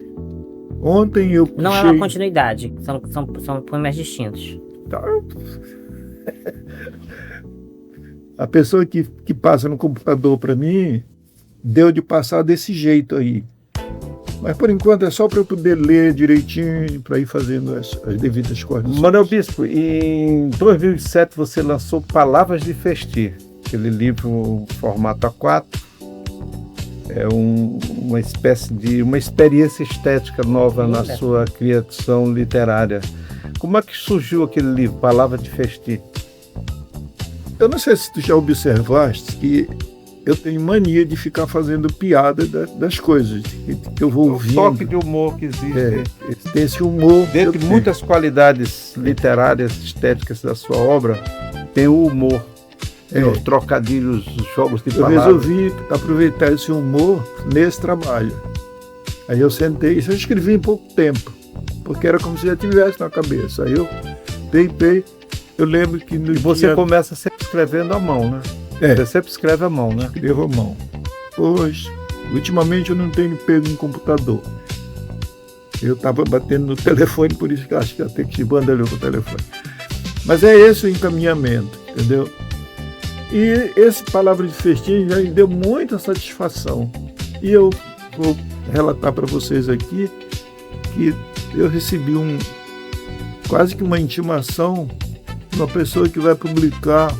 [SPEAKER 3] Ontem eu puxei...
[SPEAKER 1] Não é uma continuidade, são poemas distintos.
[SPEAKER 3] A pessoa que passa no computador para mim deu de passar desse jeito aí. Mas por enquanto é só para eu poder ler direitinho, para ir fazendo as devidas correções.
[SPEAKER 2] Manuel Bispo, em 2007 você lançou Palavras de Festim, aquele livro formato A4. É uma espécie de uma experiência estética nova na sua criação literária. Como é que surgiu aquele livro, Palavras de Festim?
[SPEAKER 3] Eu não sei se tu já observaste que eu tenho mania de ficar fazendo piada das coisas que eu vou
[SPEAKER 2] O
[SPEAKER 3] ouvindo.
[SPEAKER 2] toque de humor que existe.
[SPEAKER 3] Tem esse humor.
[SPEAKER 2] Dentre muitas qualidades literárias, estéticas da sua obra, tem o humor. Tem os trocadilhos, os jogos de
[SPEAKER 3] Eu
[SPEAKER 2] palavras.
[SPEAKER 3] resolvi aproveitar esse humor nesse trabalho. Aí eu sentei, isso eu escrevi em pouco tempo, porque era como se já tivesse na cabeça. Aí eu peitei, eu lembro que no
[SPEAKER 2] E você
[SPEAKER 3] dia...
[SPEAKER 2] começa sempre escrevendo à mão, né?
[SPEAKER 3] É.
[SPEAKER 2] Você sempre escreve à mão, né?
[SPEAKER 3] Escrevo à mão. Pois, ultimamente eu não tenho pego em computador. Eu estava batendo no telefone, por isso que acho que até que bandalhou com o telefone. Mas é esse o encaminhamento, entendeu? E esse Palavra de Festim já me deu muita satisfação. E eu vou relatar para vocês aqui que eu recebi quase que uma intimação de uma pessoa que vai publicar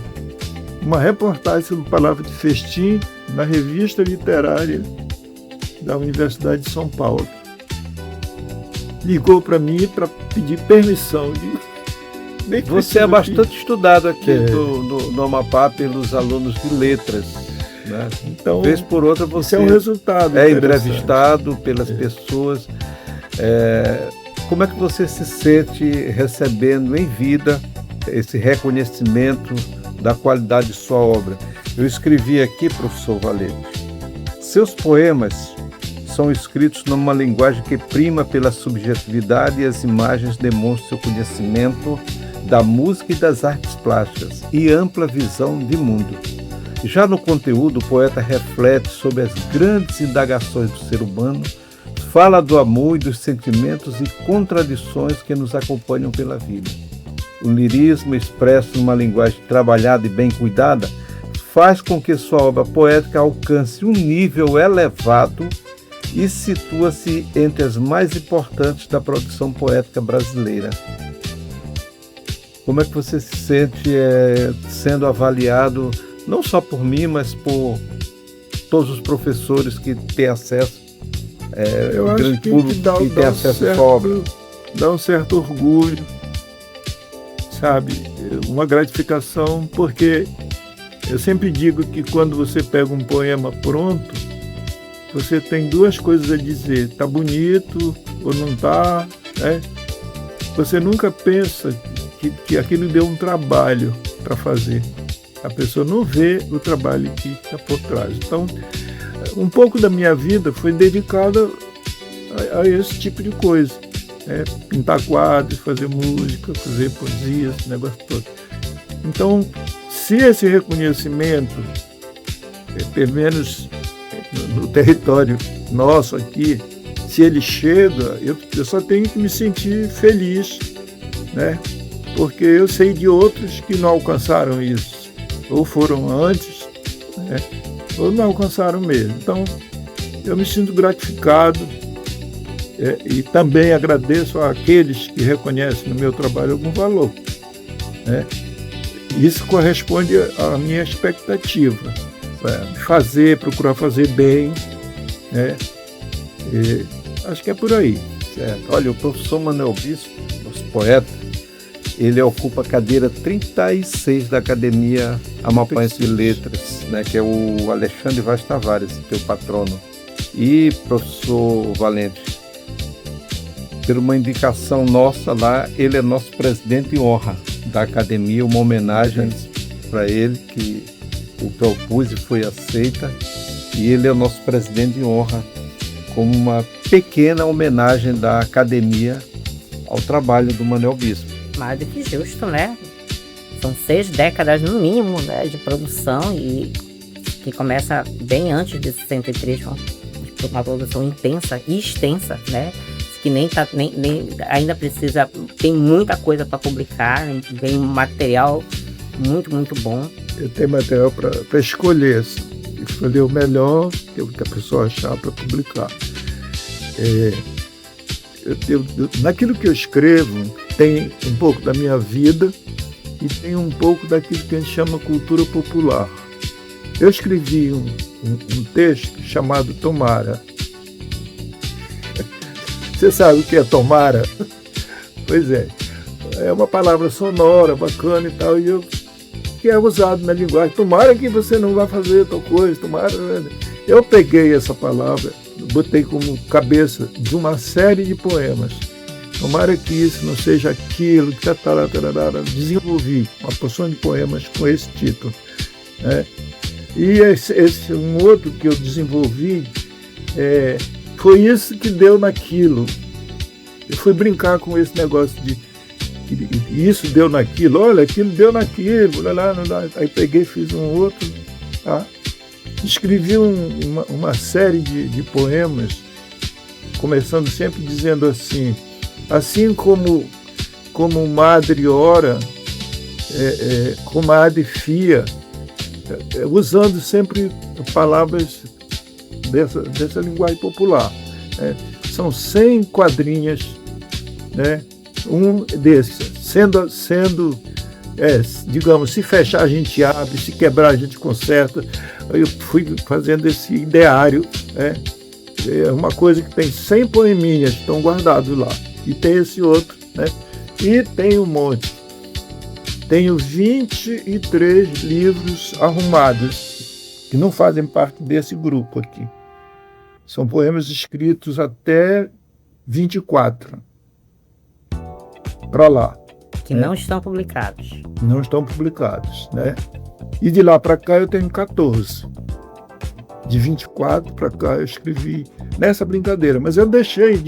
[SPEAKER 3] uma reportagem sobre Palavra de Festim na revista literária da Universidade de São Paulo. Ligou para mim para pedir permissão de...
[SPEAKER 2] Você é bastante estudado aqui
[SPEAKER 3] É.
[SPEAKER 2] no Amapá pelos alunos de letras, né?
[SPEAKER 3] Então,
[SPEAKER 2] Vez por outra
[SPEAKER 3] isso
[SPEAKER 2] você
[SPEAKER 3] é um resultado
[SPEAKER 2] é
[SPEAKER 3] interessante.
[SPEAKER 2] entrevistado pelas pessoas. Como é que você se sente recebendo em vida esse reconhecimento da qualidade de sua obra? Eu escrevi aqui, professor Valete, seus poemas são escritos numa linguagem que prima pela subjetividade e as imagens demonstram seu conhecimento da música e das artes plásticas e ampla visão de mundo. Já no conteúdo, o poeta reflete sobre as grandes indagações do ser humano, fala do amor e dos sentimentos e contradições que nos acompanham pela vida. O lirismo, expresso numa linguagem trabalhada e bem cuidada, faz com que sua obra poética alcance um nível elevado e situa-se entre as mais importantes da produção poética brasileira. Como é que você se sente sendo avaliado, não só por mim, mas por todos os professores que têm acesso,
[SPEAKER 3] Eu
[SPEAKER 2] o
[SPEAKER 3] acho
[SPEAKER 2] grande
[SPEAKER 3] que
[SPEAKER 2] público
[SPEAKER 3] dá,
[SPEAKER 2] que tem
[SPEAKER 3] dá
[SPEAKER 2] acesso à sua obra?
[SPEAKER 3] Dá um certo orgulho, sabe? Uma gratificação, porque eu sempre digo que quando você pega um poema pronto, você tem duas coisas a dizer: tá bonito ou não tá, né? Você nunca pensa que aquilo deu um trabalho para fazer. A pessoa não vê o trabalho que está por trás. Então, um pouco da minha vida foi dedicada a esse tipo de coisa. Pintar quadros, fazer música, fazer poesia, esse negócio todo. Então, se esse reconhecimento, pelo menos no território nosso aqui, se ele chega, eu só tenho que me sentir feliz, né? Porque eu sei de outros que não alcançaram isso, ou foram antes, né? Ou não alcançaram mesmo. Então, eu me sinto gratificado e também agradeço àqueles que reconhecem no meu trabalho algum valor, né? Isso corresponde à minha expectativa, procurar fazer bem, né? Acho que é por aí.
[SPEAKER 2] Certo. Olha, o professor Manuel Bispo, nosso poeta, ele ocupa a cadeira 36 da Academia Amapáense de Letras, né, que é o Alexandre Vaz Tavares, teu patrono. E, professor Valente, por uma indicação nossa lá, ele é nosso presidente em honra da Academia, uma homenagem para ele, que o propus e foi aceita. E ele é o nosso presidente em honra, como uma pequena homenagem da Academia ao trabalho do Manuel Bispo.
[SPEAKER 1] Mais do que justo, né? São 6 décadas no mínimo, né, de produção, e que começa bem antes de 63, com uma produção intensa e extensa, né? Que nem ainda precisa, tem muita coisa para publicar, tem um material muito, muito bom.
[SPEAKER 3] Eu tenho material para escolher o melhor que a pessoa achar para publicar. Naquilo que eu escrevo tem um pouco da minha vida e tem um pouco daquilo que a gente chama cultura popular. Eu escrevi um texto chamado Tomara. Você sabe o que é tomara? Pois é uma palavra sonora, bacana e tal, que é usado na linguagem. Tomara que você não vá fazer tal coisa, tomara. Eu peguei essa palavra, botei como cabeça de uma série de poemas. Tomara que isso não seja aquilo, desenvolvi uma porção de poemas com esse título, né? E esse um outro que eu desenvolvi, foi isso que deu naquilo. Eu fui brincar com esse negócio de isso deu naquilo, olha, aquilo deu naquilo, aí peguei, fiz um outro, tá? Escrevi uma série de poemas, começando sempre dizendo assim como madre ora, comadre fia, usando sempre palavras dessa linguagem popular. São 100 quadrinhas, né? Um desses, digamos, se fechar a gente abre, se quebrar a gente conserta. Eu fui fazendo esse ideário, é uma coisa que tem 100 poeminhas que estão guardados lá, e tem esse outro, né? E tem um monte. Tenho 23 livros arrumados que não fazem parte desse grupo aqui. São poemas escritos até 24 para lá.
[SPEAKER 1] Que não estão publicados.
[SPEAKER 3] Não estão publicados, né? E de lá para cá eu tenho 14. De 24 para cá eu escrevi nessa brincadeira, mas eu deixei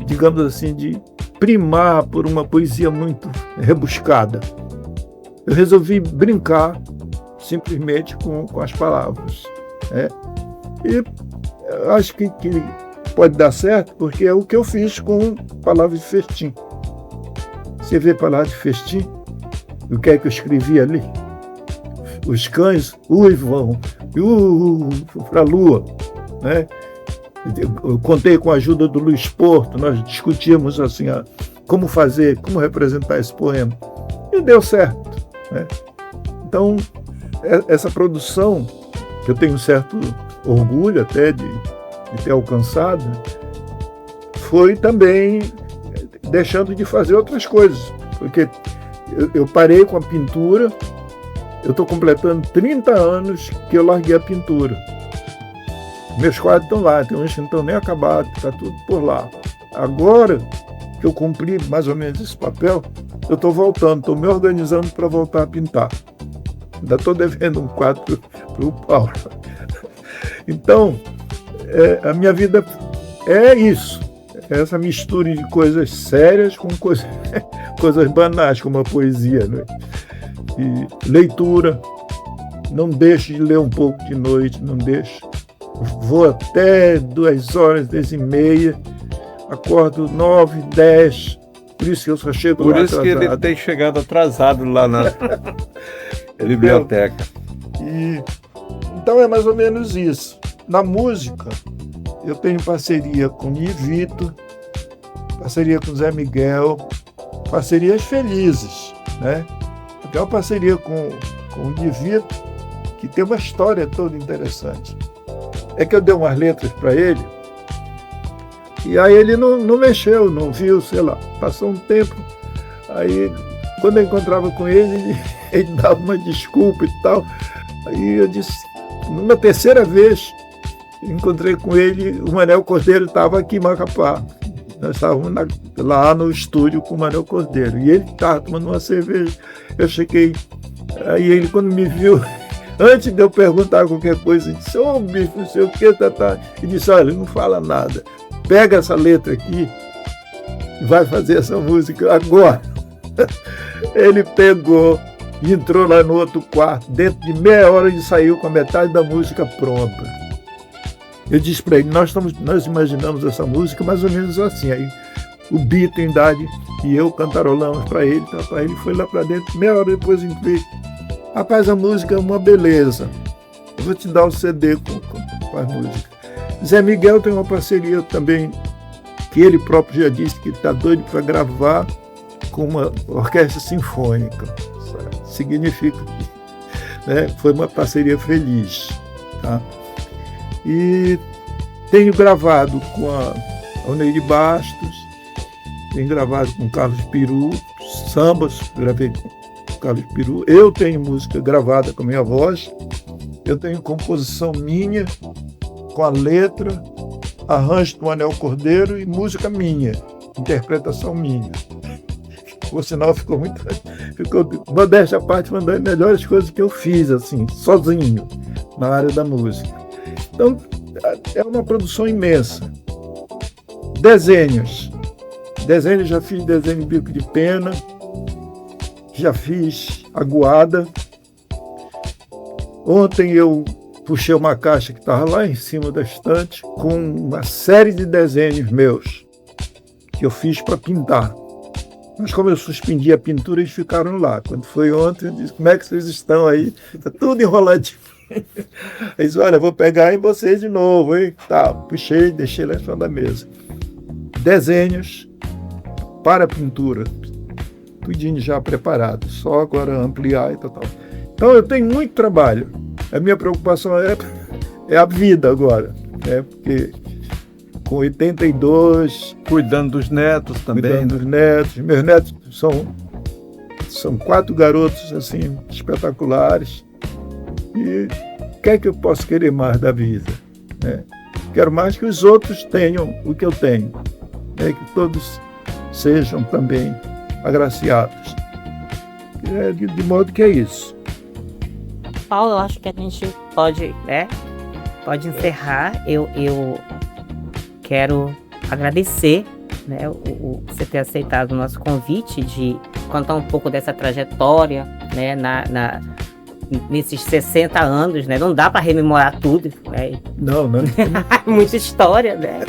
[SPEAKER 3] digamos assim, de primar por uma poesia muito rebuscada. Eu resolvi brincar simplesmente com as palavras, né? E acho que pode dar certo, porque é o que eu fiz com Palavras de Festim. Você vê Palavras de Festim? O que é que eu escrevi ali? Os cães uivam para a lua, né? Eu contei com a ajuda do Luiz Porto, nós discutimos assim, como representar esse poema. E deu certo, né? Então, essa produção, que eu tenho um certo orgulho até de ter alcançado, foi também deixando de fazer outras coisas, porque eu parei com a pintura. Eu estou completando 30 anos que eu larguei a pintura. Meus quadros estão lá, tem uns que não estão nem acabados, está tudo por lá. Agora que eu cumpri mais ou menos esse papel, eu estou voltando, estou me organizando para voltar a pintar. Ainda estou devendo um quadro para o Paulo. Então, a minha vida é isso. É essa mistura de coisas sérias com coisas banais, como a poesia, né? E leitura. Não deixe de ler um pouco de noite, não deixe. Vou até 2h, 2h30, acordo 9, 10. Por isso que eu só chego lá atrasado.
[SPEAKER 2] Por isso que ele tem chegado atrasado lá na biblioteca.
[SPEAKER 3] Então é mais ou menos isso. Na música, eu tenho parceria com Nivito, parceria com Zé Miguel, parcerias felizes, né? Tem uma parceria com o Nivito, que tem uma história toda interessante. É que eu dei umas letras para ele, e aí ele não mexeu, não viu, sei lá. Passou um tempo, aí quando eu encontrava com ele dava uma desculpa e tal. Aí eu disse, numa terceira vez, encontrei com ele, o Manel Cordeiro estava aqui em Macapá. Nós estávamos lá no estúdio com o Manel Cordeiro. E ele estava tomando uma cerveja. Eu cheguei, aí ele quando me viu, antes de eu perguntar qualquer coisa, disse, ô bicho, não sei o que, e disse, olha, não fala nada. Pega essa letra aqui e vai fazer essa música agora. Ele pegou e entrou lá no outro quarto. Dentro de meia hora ele saiu com a metade da música pronta. Eu disse para ele, nós imaginamos essa música mais ou menos assim. Aí o Bito, Indade e eu cantarolamos para ele. Tá, ele foi lá para dentro. Meia hora depois eu entrei. Rapaz, a música é uma beleza. Eu vou te dar o CD com a música. Zé Miguel tem uma parceria também, que ele próprio já disse que está doido para gravar com uma orquestra sinfônica. Significa que, né, foi uma parceria feliz. Tá? E tenho gravado com a Oneide Bastos, tenho gravado com o Carlos Peru, sambas, gravei com o Carlos Peru. Eu tenho música gravada com a minha voz, eu tenho composição minha, com a letra, arranjo do Manel Cordeiro e música minha, interpretação minha. Por sinal, ficou modéstia à parte, uma das melhores coisas que eu fiz, assim, sozinho, na área da música. Então, é uma produção imensa. Desenhos, já fiz desenho de bico de pena, já fiz aguada. Ontem eu puxei uma caixa que estava lá em cima da estante com uma série de desenhos meus que eu fiz para pintar. Mas como eu suspendi a pintura, eles ficaram lá. Quando foi ontem, eu disse, como é que vocês estão aí? Está tudo enroladinho. Eles, olha, vou pegar em vocês de novo, hein? Tá, puxei, deixei lá em cima da mesa. Desenhos para pintura. Tudinho já preparado. Só agora ampliar e tal. Então eu tenho muito trabalho. A minha preocupação é a vida agora, né? Porque com 82...
[SPEAKER 2] Cuidando dos netos também.
[SPEAKER 3] Cuidando dos netos. Meus netos são 4 garotos assim, espetaculares. E o que é que eu posso querer mais da vida? Né? Quero mais que os outros tenham o que eu tenho. Né? Que todos sejam também agraciados. De modo que é isso.
[SPEAKER 1] Paulo, eu acho que a gente pode encerrar. Eu quero agradecer, né, você ter aceitado o nosso convite de contar um pouco dessa trajetória, né, nesses 60 anos, né? Não dá para rememorar tudo, né?
[SPEAKER 3] Não.
[SPEAKER 1] Muita história, né?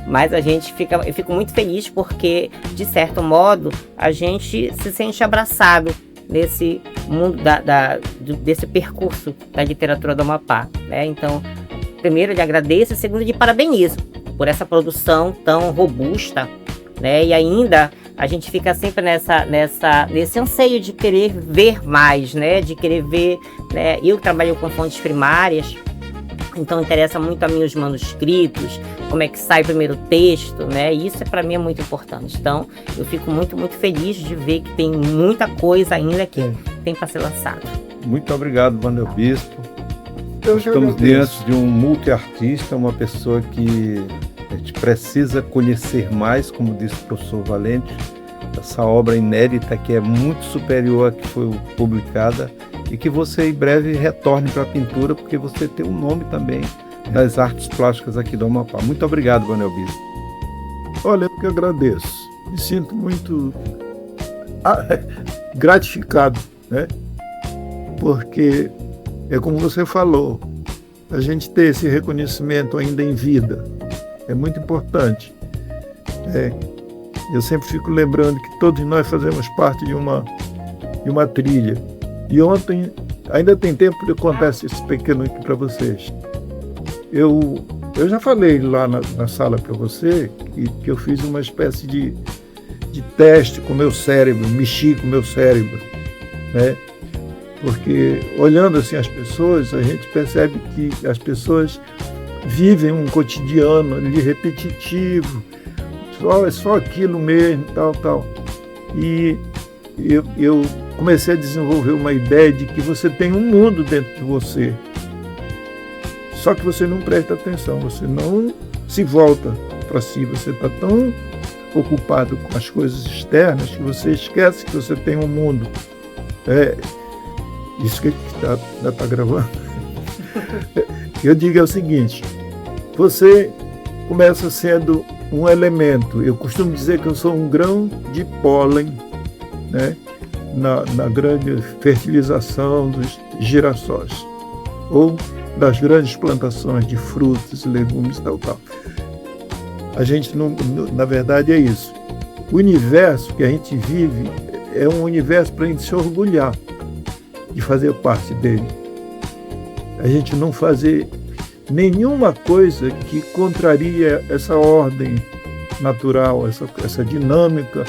[SPEAKER 1] Mas eu fico muito feliz porque, de certo modo, a gente se sente abraçado nesse mundo desse percurso da literatura do Amapá, né? Então, primeiro, eu lhe agradeço, e segundo, eu lhe parabenizo por essa produção tão robusta, né? E ainda a gente fica sempre nesse anseio de querer ver mais, né? De querer ver, né? Eu trabalho com fontes primárias, então interessa muito a mim os manuscritos, como é que sai o primeiro texto, né? E isso para mim é muito importante. Então, eu fico muito, muito feliz de ver que tem muita coisa ainda que tem para ser lançado.
[SPEAKER 2] Muito obrigado, Manuel Bispo. Estamos diante de um multiartista, uma pessoa que a gente precisa conhecer mais, como disse o professor Valente, essa obra inédita que é muito superior à que foi publicada, e que você em breve retorne para a pintura, porque você tem um nome também das artes plásticas aqui do Amapá. Muito obrigado, Manuel Bispo.
[SPEAKER 3] Olha, eu que agradeço. Me sinto muito gratificado, né? Porque é como você falou, a gente ter esse reconhecimento ainda em vida é muito importante. Eu sempre fico lembrando que todos nós fazemos parte de uma trilha. E ontem, ainda tem tempo de eu contar esse pequeno aqui para vocês. Eu já falei lá na sala para você que eu fiz uma espécie de teste com o meu cérebro, mexi com o meu cérebro, né? Porque olhando assim as pessoas, a gente percebe que as pessoas vivem um cotidiano ali repetitivo, só aquilo mesmo, tal. E eu comecei a desenvolver uma ideia de que você tem um mundo dentro de você. Só que você não presta atenção, você não se volta para si, você está tão ocupado com as coisas externas que você esquece que você tem um mundo. Isso que está gravando. Eu digo é o seguinte, você começa sendo um elemento. Eu costumo dizer que eu sou um grão de pólen, né, na grande fertilização dos girassóis, ou das grandes plantações de frutas, legumes e tal. A gente, na verdade, é isso. O universo que a gente vive é um universo para a gente se orgulhar de fazer parte dele. A gente não fazer nenhuma coisa que contraria essa ordem natural, essa dinâmica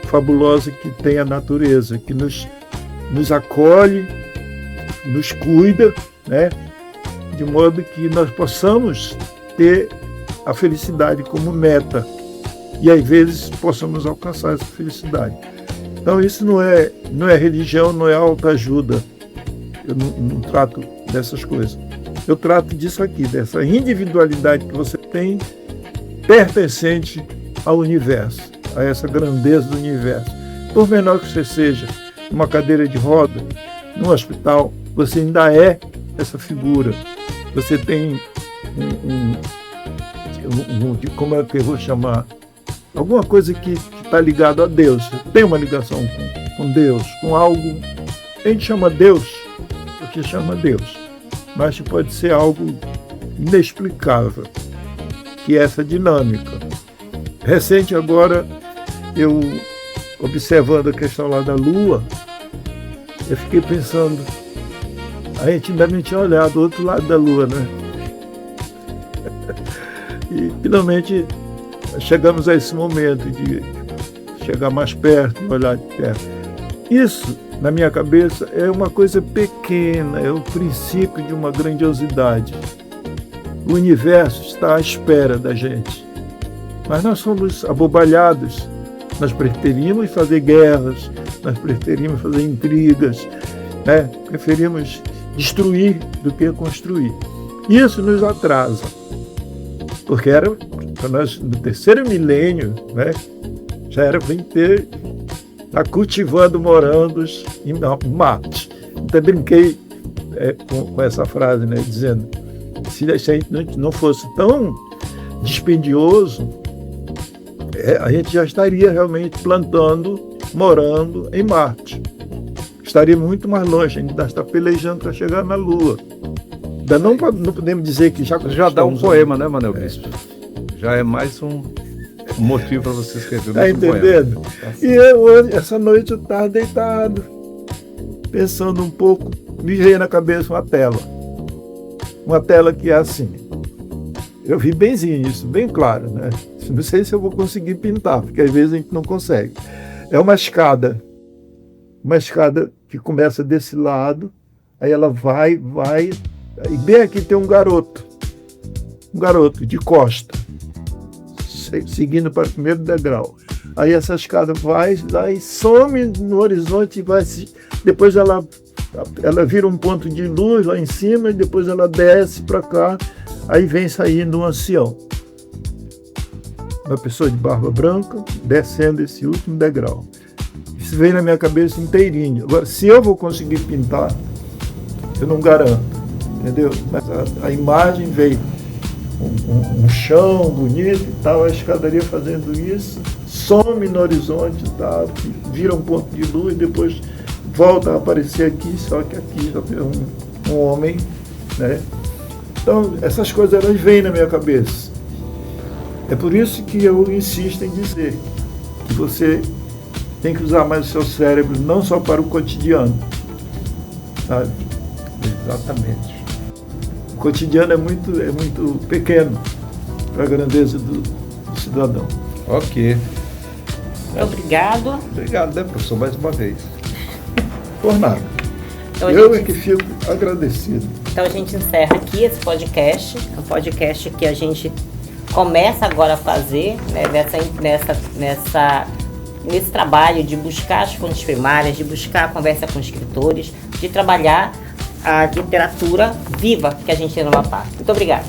[SPEAKER 3] fabulosa que tem a natureza, que nos acolhe, nos cuida, né? De modo que nós possamos ter a felicidade como meta e às vezes possamos alcançar essa felicidade. Então isso não é religião, não é autoajuda. Eu não trato dessas coisas. Eu trato disso aqui, dessa individualidade que você tem pertencente ao universo, a essa grandeza do universo. Por menor que você seja, numa cadeira de roda, num hospital, você ainda é essa figura. Você tem como é que eu vou chamar? Alguma coisa que está ligado a Deus. Você tem uma ligação com Deus, com algo. A gente chama Deus, porque chama Deus. Mas pode ser algo inexplicável, que é essa dinâmica. Recente agora, eu observando a questão lá da Lua, eu fiquei pensando, a gente ainda não tinha olhado o outro lado da Lua, né? E finalmente chegamos a esse momento de chegar mais perto, olhar de perto. Isso, na minha cabeça, é uma coisa pequena, é o princípio de uma grandiosidade. O universo está à espera da gente. Mas nós somos abobalhados. Nós preferimos fazer guerras, nós preferimos fazer intrigas, né? Preferimos destruir do que construir. Isso nos atrasa. Porque era para nós, no terceiro milênio, né? Já era para ter está cultivando morangos em matos. Até brinquei com essa frase, né, dizendo, se a gente não fosse tão dispendioso, a gente já estaria realmente plantando morango em Marte. Estaria muito mais longe, a gente está pelejando para chegar na Lua. Ainda não podemos dizer que já
[SPEAKER 2] dá um poema, né, Manuel Bispo? Já é mais um motivo para você escrever.
[SPEAKER 3] Está entendendo? E eu, essa noite eu estava deitado, pensando um pouco, me veio na cabeça uma tela. Uma tela que é assim. Eu vi benzinho isso, bem claro, né? Não sei se eu vou conseguir pintar, porque às vezes a gente não consegue. É uma escada que começa desse lado, aí ela vai, e bem aqui tem um garoto de costa, seguindo para o primeiro degrau. Aí essa escada vai e some no horizonte, depois ela vira um ponto de luz lá em cima, e depois ela desce para cá, aí vem saindo um ancião. uma pessoa de barba branca descendo esse último degrau. Isso veio na minha cabeça inteirinho. Agora, se eu vou conseguir pintar, eu não garanto, entendeu? Mas a imagem veio, um chão bonito e tal, a escadaria fazendo isso, some no horizonte, tá, vira um ponto de luz e depois volta a aparecer aqui, só que aqui já tem um homem, né? Então, essas coisas elas vêm na minha cabeça. É por isso que eu insisto em dizer que você tem que usar mais o seu cérebro, não só para o cotidiano, sabe?
[SPEAKER 2] Exatamente.
[SPEAKER 3] O cotidiano é muito pequeno para a grandeza do cidadão.
[SPEAKER 2] Ok.
[SPEAKER 1] Muito obrigado.
[SPEAKER 2] Obrigado, né, professor, mais uma vez.
[SPEAKER 3] Por nada.
[SPEAKER 1] Então,
[SPEAKER 3] Eu é que fico agradecido.
[SPEAKER 1] Então a gente encerra aqui esse podcast, um podcast que a gente começa agora a fazer, né, nesse trabalho de buscar as fontes primárias, de buscar a conversa com escritores, de trabalhar a literatura viva que a gente tem no Amapá. Muito obrigada.